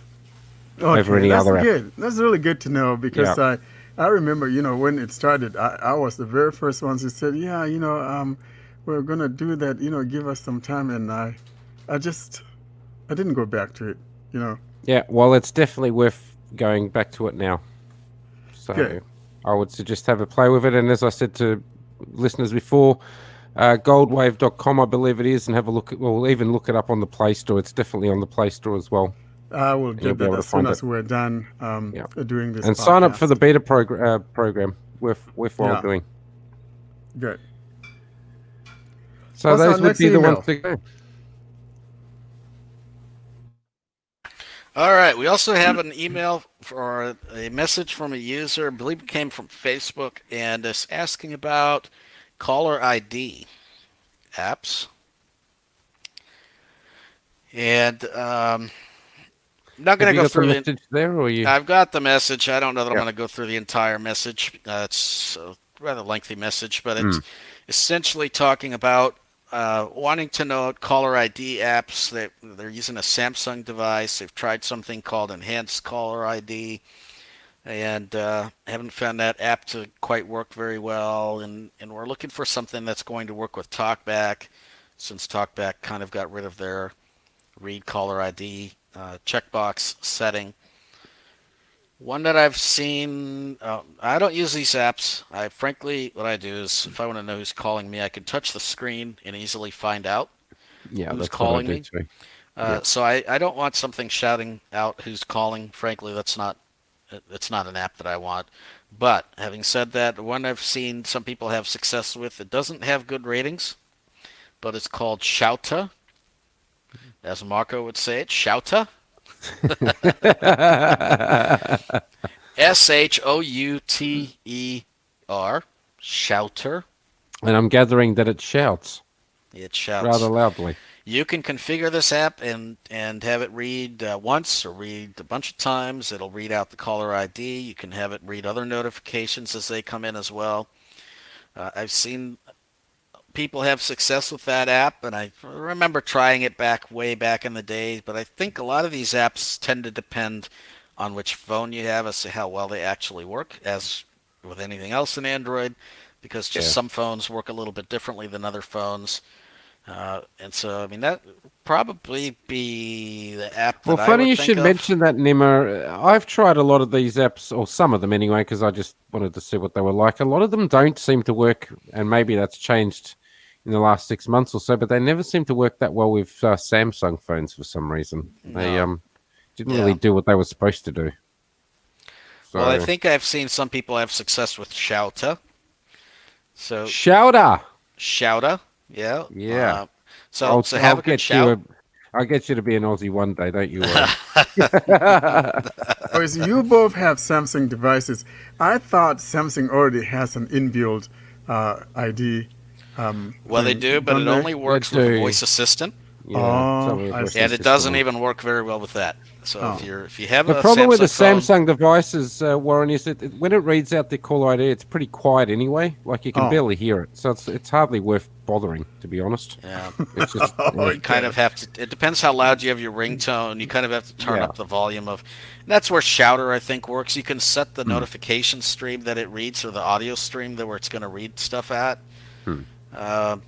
over any that's other app. good. That's really good to know because Yeah. I remember, when it started, I was the very first ones who said, yeah, we're gonna do that. Give us some time, and I didn't go back to it. Yeah, well, it's definitely worth going back to it now. So Good. I would suggest have a play with it, and as I said to listeners before, goldwave.com, I believe it is, and have a look. We'll even look it up on the Play Store. It's definitely on the Play Store as well. I will you'll get be that able to as soon find as it. we're done Yeah. doing this. And sign up for podcast. the beta program. Worthwhile Yeah. doing. Good. So What's our those would next be the email? ones to go. All right. We also have an email or a message from a user, I believe it came from Facebook, and is asking about caller ID apps. And I'm not Have going to you go got the through the. message there, or you? I've got the message. I don't know that I'm Yep. going to go through the entire message. It's a rather lengthy message, but it's Mm. essentially talking about wanting to know caller ID apps. They're using a Samsung device. They've tried something called enhanced caller ID, and haven't found that app to quite work very well. And we're looking for something that's going to work with TalkBack, since TalkBack kind of got rid of their read caller ID checkbox setting. One that I've seen, I don't use these apps. I frankly, what I do is if I want to know who's calling me, I can touch the screen and easily find out Yeah, who's that's what I calling do me. too. Yep. So I don't want something shouting out who's calling. Frankly, it's not an app that I want. But having said that, the one I've seen some people have success with, it doesn't have good ratings, but it's called Shouta, as Marco would say it, Shouta. Shouter. Shouter. And I'm gathering that it shouts It shouts. rather loudly. You can configure this app and have it read once or read a bunch of times. It'll read out the caller ID. You can have it read other notifications as they come in as well. I've seen people have success with that app, and I remember trying it way back in the day. But I think a lot of these apps tend to depend on which phone you have as to how well they actually work, as with anything else in Android, because just Yeah. some phones work a little bit differently than other phones. And so, I mean, that would probably be the app Well, that I funny would you think should of. mention that, Nimmer. I've tried a lot of these apps, or some of them anyway, because I just wanted to see what they were like. A lot of them don't seem to work, and maybe that's changed in the last 6 months or so, but they never seem to work that well with Samsung phones for some reason. They No. didn't Yeah. really do what they were supposed to do. So, Well, I think I've seen some people have success with Shouta. So Shouter. Shouta, yeah. Yeah. So have a good shout. I'll get you to be an Aussie one day, don't you worry. Boys, you both have Samsung devices. I thought Samsung already has an inbuilt ID. Well, they thing, do, but don't it they? only works They with do. voice assistant, Yeah, Oh, some of the I voice see. and it assistant doesn't ones. even work very well with that. So Oh. if you have The a problem with the phone, Samsung devices, Warren, is that when it reads out the call ID, it's pretty quiet anyway. Like you can Oh. barely hear it, so it's hardly worth bothering, to be honest. yeah, It's just you kind of have to. It depends how loud you have your ringtone. You kind of have to turn Yeah. up the volume of. And that's where Shouter I think works. You can set Hmm. the notification stream that it reads or the audio stream that where it's going to read stuff at. Hmm. Uh,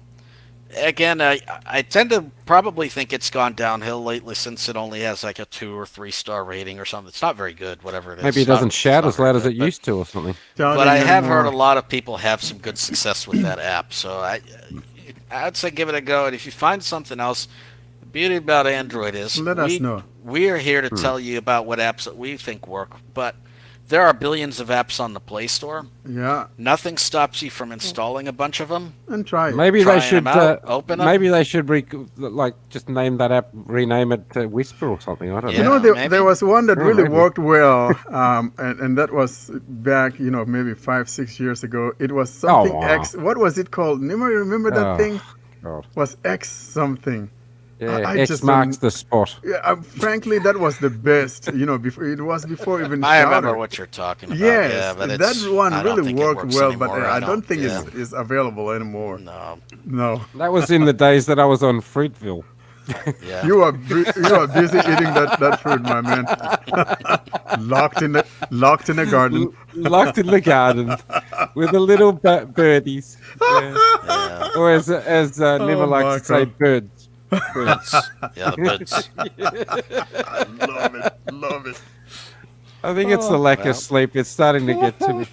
Again, I tend to probably think it's gone downhill lately since it only has like a 2 or 3 star rating or something. It's not very good, whatever it is. maybe it It's not- doesn't shout it's as not loud very as it good, but- used to, or something. But I have heard a Anymore. lot of people have some good success with that app, so I'd say give it a go. And if you find something else, the beauty about Android is Let us know. we are here to Hmm. tell you about what apps that we think work. But there are billions of apps on the Play Store. Yeah, Nothing stops you from installing a bunch of them. and try it. Maybe they Trying should them out, open 'em. maybe they should like just name that app, rename it to Whisper or something. I don't Yeah. You know. know, maybe. there was one that Oh, really maybe. worked well, and that was back, maybe 5, 6 years ago. It was something wow. X. What was it called? Nimmer, you remember that Oh, thing? God. Was X something? Yeah, I X just marks don't- the spot. Yeah, frankly, that was the best. Before it was before even. I remember Shouter. what you're talking about. Yes, yeah, but that it's, one I don't really think it worked works well, but anymore. I don't think yeah. it's available anymore. No, No, That was in the days that I was on Fruitville. yeah. you are busy eating that fruit, my man. locked in the garden. Locked in the garden with the little birdies. Yeah. Yeah, Or as Nimmer likes to say, Marco. birds. birds. Yeah, the birds. Love it. I think it's the lack well. of sleep. It's starting to get to me.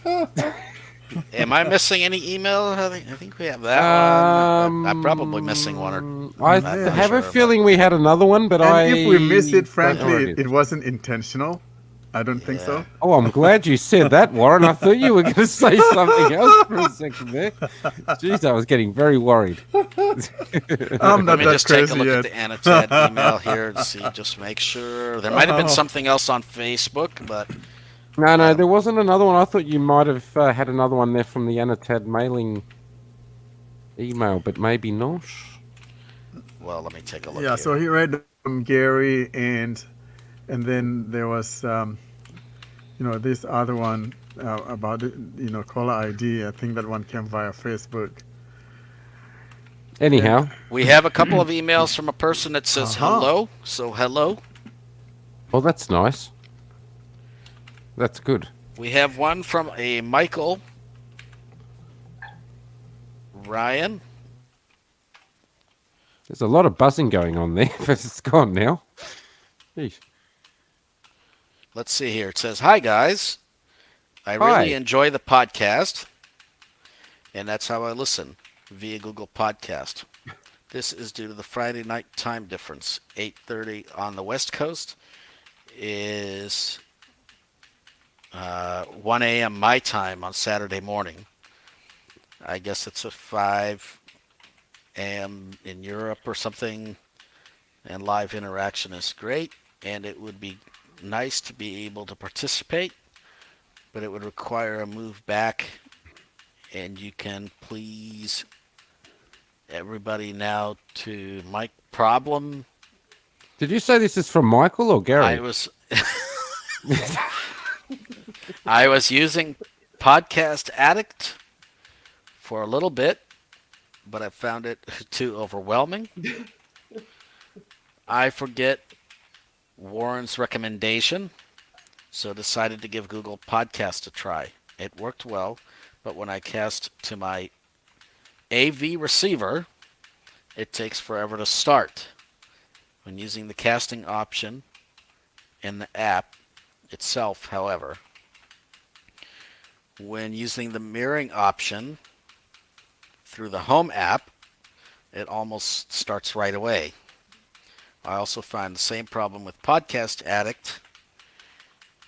Am I missing any email? I think we have that one. I'm probably missing one or. I I'm not have sure, a but- feeling we had another one, but And if we miss it, don't know frankly, what it wasn't intentional. I don't think so. Oh, I'm glad you said that, Warren. I thought you were going to say something else for a second there. Jeez, I was getting very worried. I'm Let not me that just take a crazy look yet. at the Anatad email here to see, just make sure. There might have been something else on Facebook, but No, there wasn't another one. I thought you might have had another one there from the Anatad mailing email, but maybe not. well, let me take a look. Yeah, here. so he read from Gary, and And then there was, this other one about it, caller ID. I think that one came via Facebook. And Anyhow, We have a couple of emails from a person that says uh-huh. hello. So hello. well, that's nice. That's good. We have one from a Michael Ryan. There's a lot of buzzing going on there, but it's gone now. Jeez. Let's see here. It says, "Hi guys. I really Hi. enjoy the podcast, and that's how I listen via Google Podcast. This is due to the Friday night time difference. 8:30 on the West Coast is 1 a.m. my time on Saturday morning. I guess it's a 5 a.m. in Europe or something, and live interaction is great, and it would be nice to be able to participate, but it would require a move back, and you can please everybody now to Mike Problem." Did you say this is from Michael or Gary? I was I was using Podcast Addict for a little bit, but I found it too overwhelming. I forget Warren's recommendation, so decided to give Google Podcast a try. It worked well, but when I cast to my AV receiver, it takes forever to start. When using the casting option in the app itself, however, when using the mirroring option through the home app, it almost starts right away. I also find the same problem with Podcast Addict.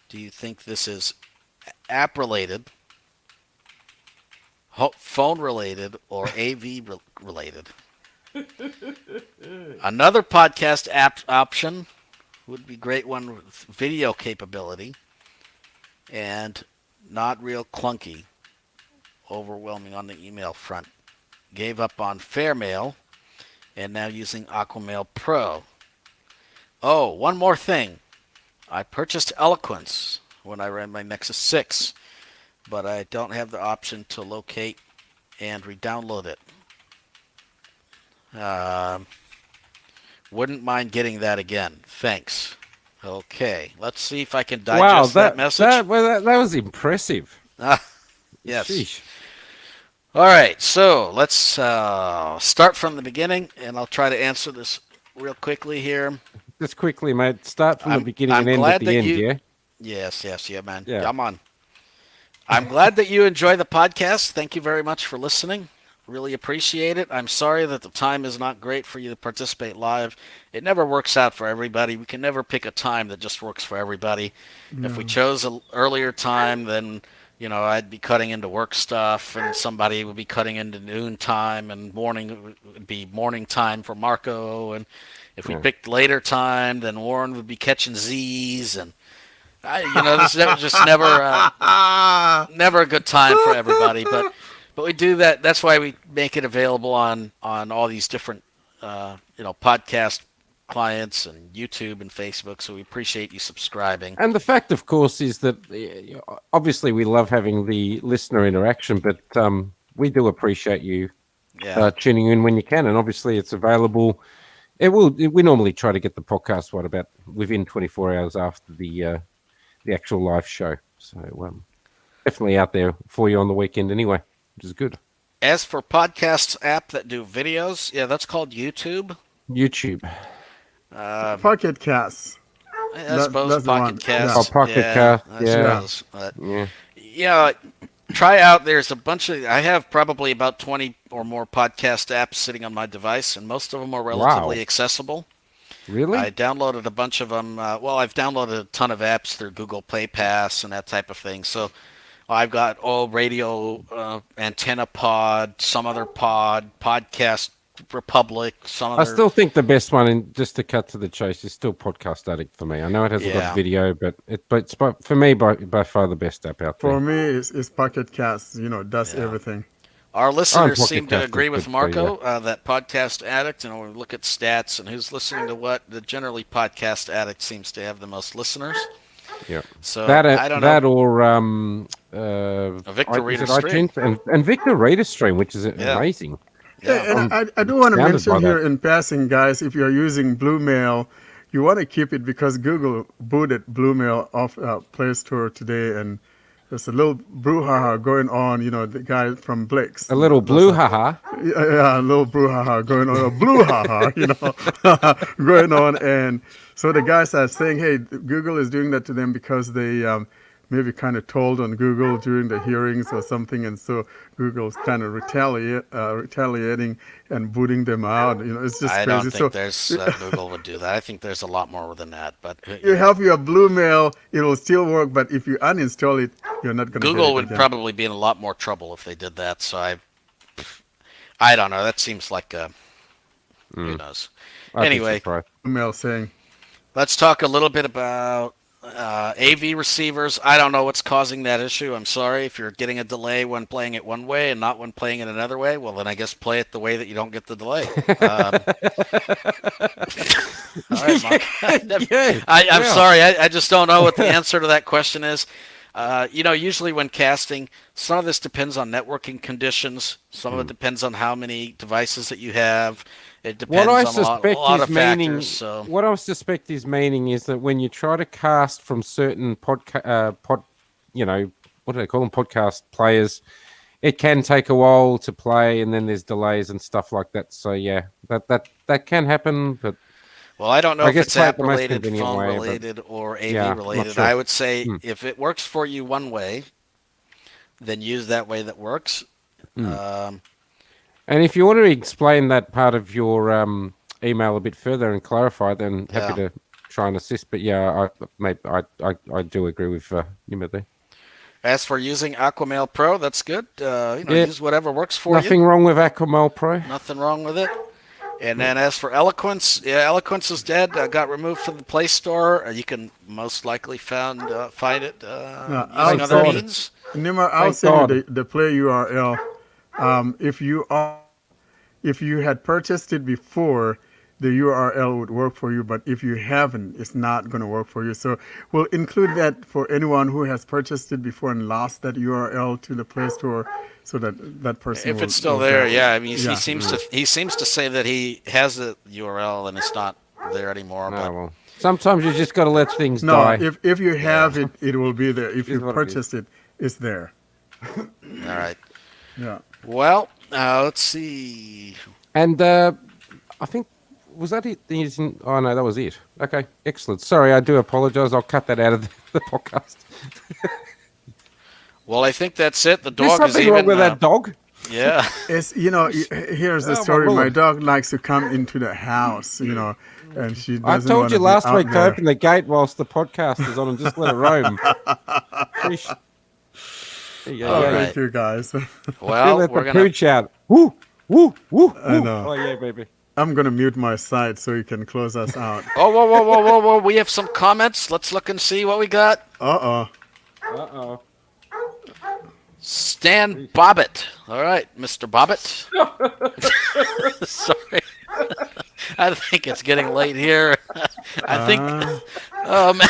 Do you think this is app related, phone related, or AV related? Another podcast app option would be great one with video capability and not real clunky, overwhelming on the email front. Gave up on Fairmail and now using Aquamail Pro. Oh, one more thing. I purchased Eloquence when I ran my Nexus 6, but I don't have the option to locate and re-download it. Wouldn't mind getting that again. Thanks. Okay, let's see if I can digest that message. That was impressive. Yes. Sheesh. All right, so let's start from the beginning, and I'll try to answer this real quickly here. Just quickly, mate. Start from the beginning and end at the end, yeah? Yes, yeah, man. Yeah. Come on. I'm glad that you enjoy the podcast. Thank you very much for listening. Really appreciate it. I'm sorry that the time is not great for you to participate live. It never works out for everybody. We can never pick a time that just works for everybody. No. If we chose an earlier time, then I'd be cutting into work stuff, and somebody would be cutting into noon time, and morning would be morning time for Marco. And if we picked later time, then Warren would be catching Z's, and this was just never a good time for everybody. But we do that. That's why we make it available on all these different podcast clients and YouTube and Facebook. So we appreciate you subscribing. And the fact, of course, is that obviously we love having the listener interaction, but we do appreciate you tuning in when you can. And obviously, it's available. We normally try to get the podcast about within 24 hours after the actual live show. So definitely out there for you on the weekend anyway, which is good. As for podcasts app that do videos, that's called YouTube. Pocket Casts. I suppose that's the Pocket one. Cast. Oh, Pocket Cast. I Yeah. suppose. But, Yeah. try out. There's a bunch of. I have probably about 20 or more podcast apps sitting on my device, and most of them are relatively accessible. Really? I downloaded a bunch of them. I've downloaded a ton of apps through Google Play Pass and that type of thing. So I've got Radio Antenna Pod, some other pod, Podcast Republic, some other. I still think the best one, and just to cut to the chase, is still Podcast Addict for me. I know it hasn't got video, but it's for me by far the best app out there. For me, it's Pocket Casts. Does everything. Our listeners Pocket seem to Cast agree is with good too, Marco, that Podcast Addict, and when we look at stats and who's listening to what, generally Podcast Addict seems to have the most listeners. Yeah. So That I don't know. that or A Victor is Reader it Stream. iTunes and Victor Reader Stream, which is Yeah. amazing. Yeah. And I'm I do want to astounded by mention here that. in passing, guys, if you're using Bluemail, you want to keep it because Google booted Bluemail off Play Store today, and there's a little brouhaha going on. You know, the guy from Blake's. A little Those blue are- haha. Yeah, a little brouhaha going on, a blue haha, you know, going on. And so the guys are saying, hey, Google is doing that to them because they maybe kind of told on Google during the hearings or something. And so Google's kind of retaliating and booting them out. You know, it's just I crazy. don't So think there's Google would do that. I think there's a lot more than that. But you have your Bluemail, it will still work. But if you uninstall it, you're not going to Google get it would again. probably be in a lot more trouble if they did that. So I don't know. That seems like who knows. I'd be Anyway. surprised. Bluemail saying, Let's talk a little bit about AV receivers. I don't know what's causing that issue. I'm sorry if you're getting a delay when playing it one way and not when playing it another way. Well, then I guess play it the way that you don't get the delay. All right, Mark. I'm sorry. I just don't know what the answer to that question is. Usually when casting, some of this depends on networking conditions. Some of it depends on how many devices that you have. It depends What I on a suspect lot is of meaning. factors. So. What I suspect is meaning is that when you try to cast from certain what do they call them? Podcast players. It can take a while to play, and then there's delays and stuff like that. So yeah, that can happen. But Well, I don't know I if guess it's play it app the most related, convenient phone way, but- related, or AV Yeah, I'm not related. sure. I would say if it works for you one way, then use that way that works. And if you want to explain that part of your email a bit further and clarify, then happy to try and assist. But yeah, I do agree with you there. As for using Aquamail Pro, that's good. Use whatever works for Nothing wrong with Aquamail Pro. you. Nothing wrong with it. And then as for Eloquence, Eloquence is dead. Got removed from the Play Store. You can most likely find it using other God. means. Nima, I'll Thank send you God. the play URL. If you had purchased it before, the URL would work for you. But if you haven't, it's not going to work for you. So we'll include that for anyone who has purchased it before and lost that URL to the Play Store, so that that person. If will, it's still will there, get it. yeah. I mean, Yeah. he seems to say that he has the URL and it's not there anymore. No, But well, sometimes you just got to let things No, die. if you have it, it will be there. If Is you what it purchased it, it's there. all right. Yeah. Well, let's see. And I think, was that it? Oh, no, that was it. Okay, excellent. Sorry, I do apologize. I'll cut that out of the podcast. Well, I think that's it. The There's dog is something even. wrong with that dog. Yeah. It's here's the Oh, my story. My Lord. dog likes to come into the house, and she doesn't I told wanna you be last out week to there. open the gate whilst the podcast is on and just let it roam. Fish. There you go. Oh, Yeah, All right. thank you guys. Well, let we're the gonna. pooch out. Woo, woo, woo, I woo. know. Oh, yeah, baby. I'm gonna mute my site so you can close us out. Oh, whoa! We have some comments. Let's look and see what we got. Uh-oh. Uh-oh. Stan Bobbitt. All right, Mr. Bobbitt. Sorry. I think it's getting late here. I think. Oh man.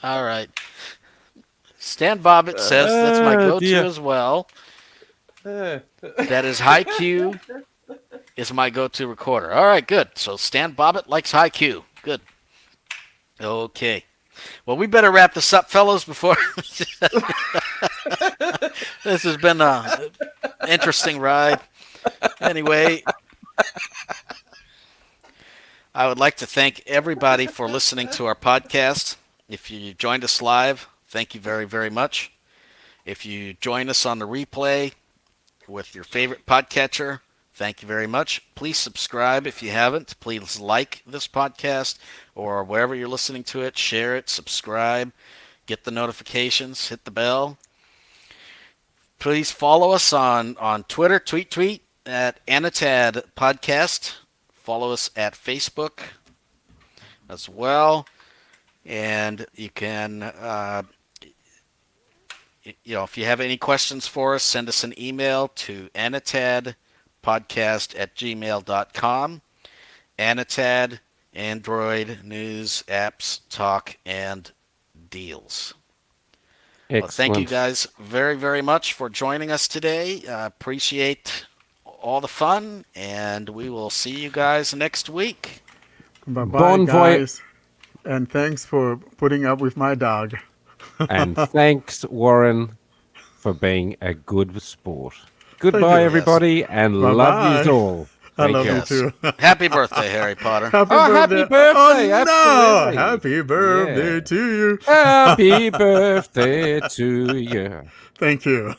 All right. Stan Bobbitt says that's my Oh, go-to dear. as well. That is Haiku is my go-to recorder. All right, good. So Stan Bobbitt likes Haiku. Good. Okay. Well, we better wrap this up, fellows, before this has been a interesting ride. Anyway, I would like to thank everybody for listening to our podcast. If you joined us live, thank you very, very much. If you join us on the replay with your favorite podcatcher, thank you very much. Please subscribe if you haven't. Please like this podcast or wherever you're listening to it. Share it, subscribe, get the notifications, hit the bell. Please follow us on Twitter, tweet at Anatad Podcast. Follow us at Facebook as well. And you can, if you have any questions for us, send us an email to anatadpodcast@gmail.com. Anatad, Android, news, apps, talk, and deals. Well, thank you Excellent. guys very, very much for joining us today. Appreciate all the fun, and we will see you guys next week. Bye bye, Bon voyage. guys. And thanks for putting up with my dog. And thanks, Warren, for being a good sport. Goodbye, you. everybody, and Bye love bye. yous all. I Take love care. you too. Happy birthday, Harry Potter. Happy Oh, birthday. happy birthday, Oh, absolutely. no. Happy birthday Yeah. to you. Happy birthday to you. Thank you.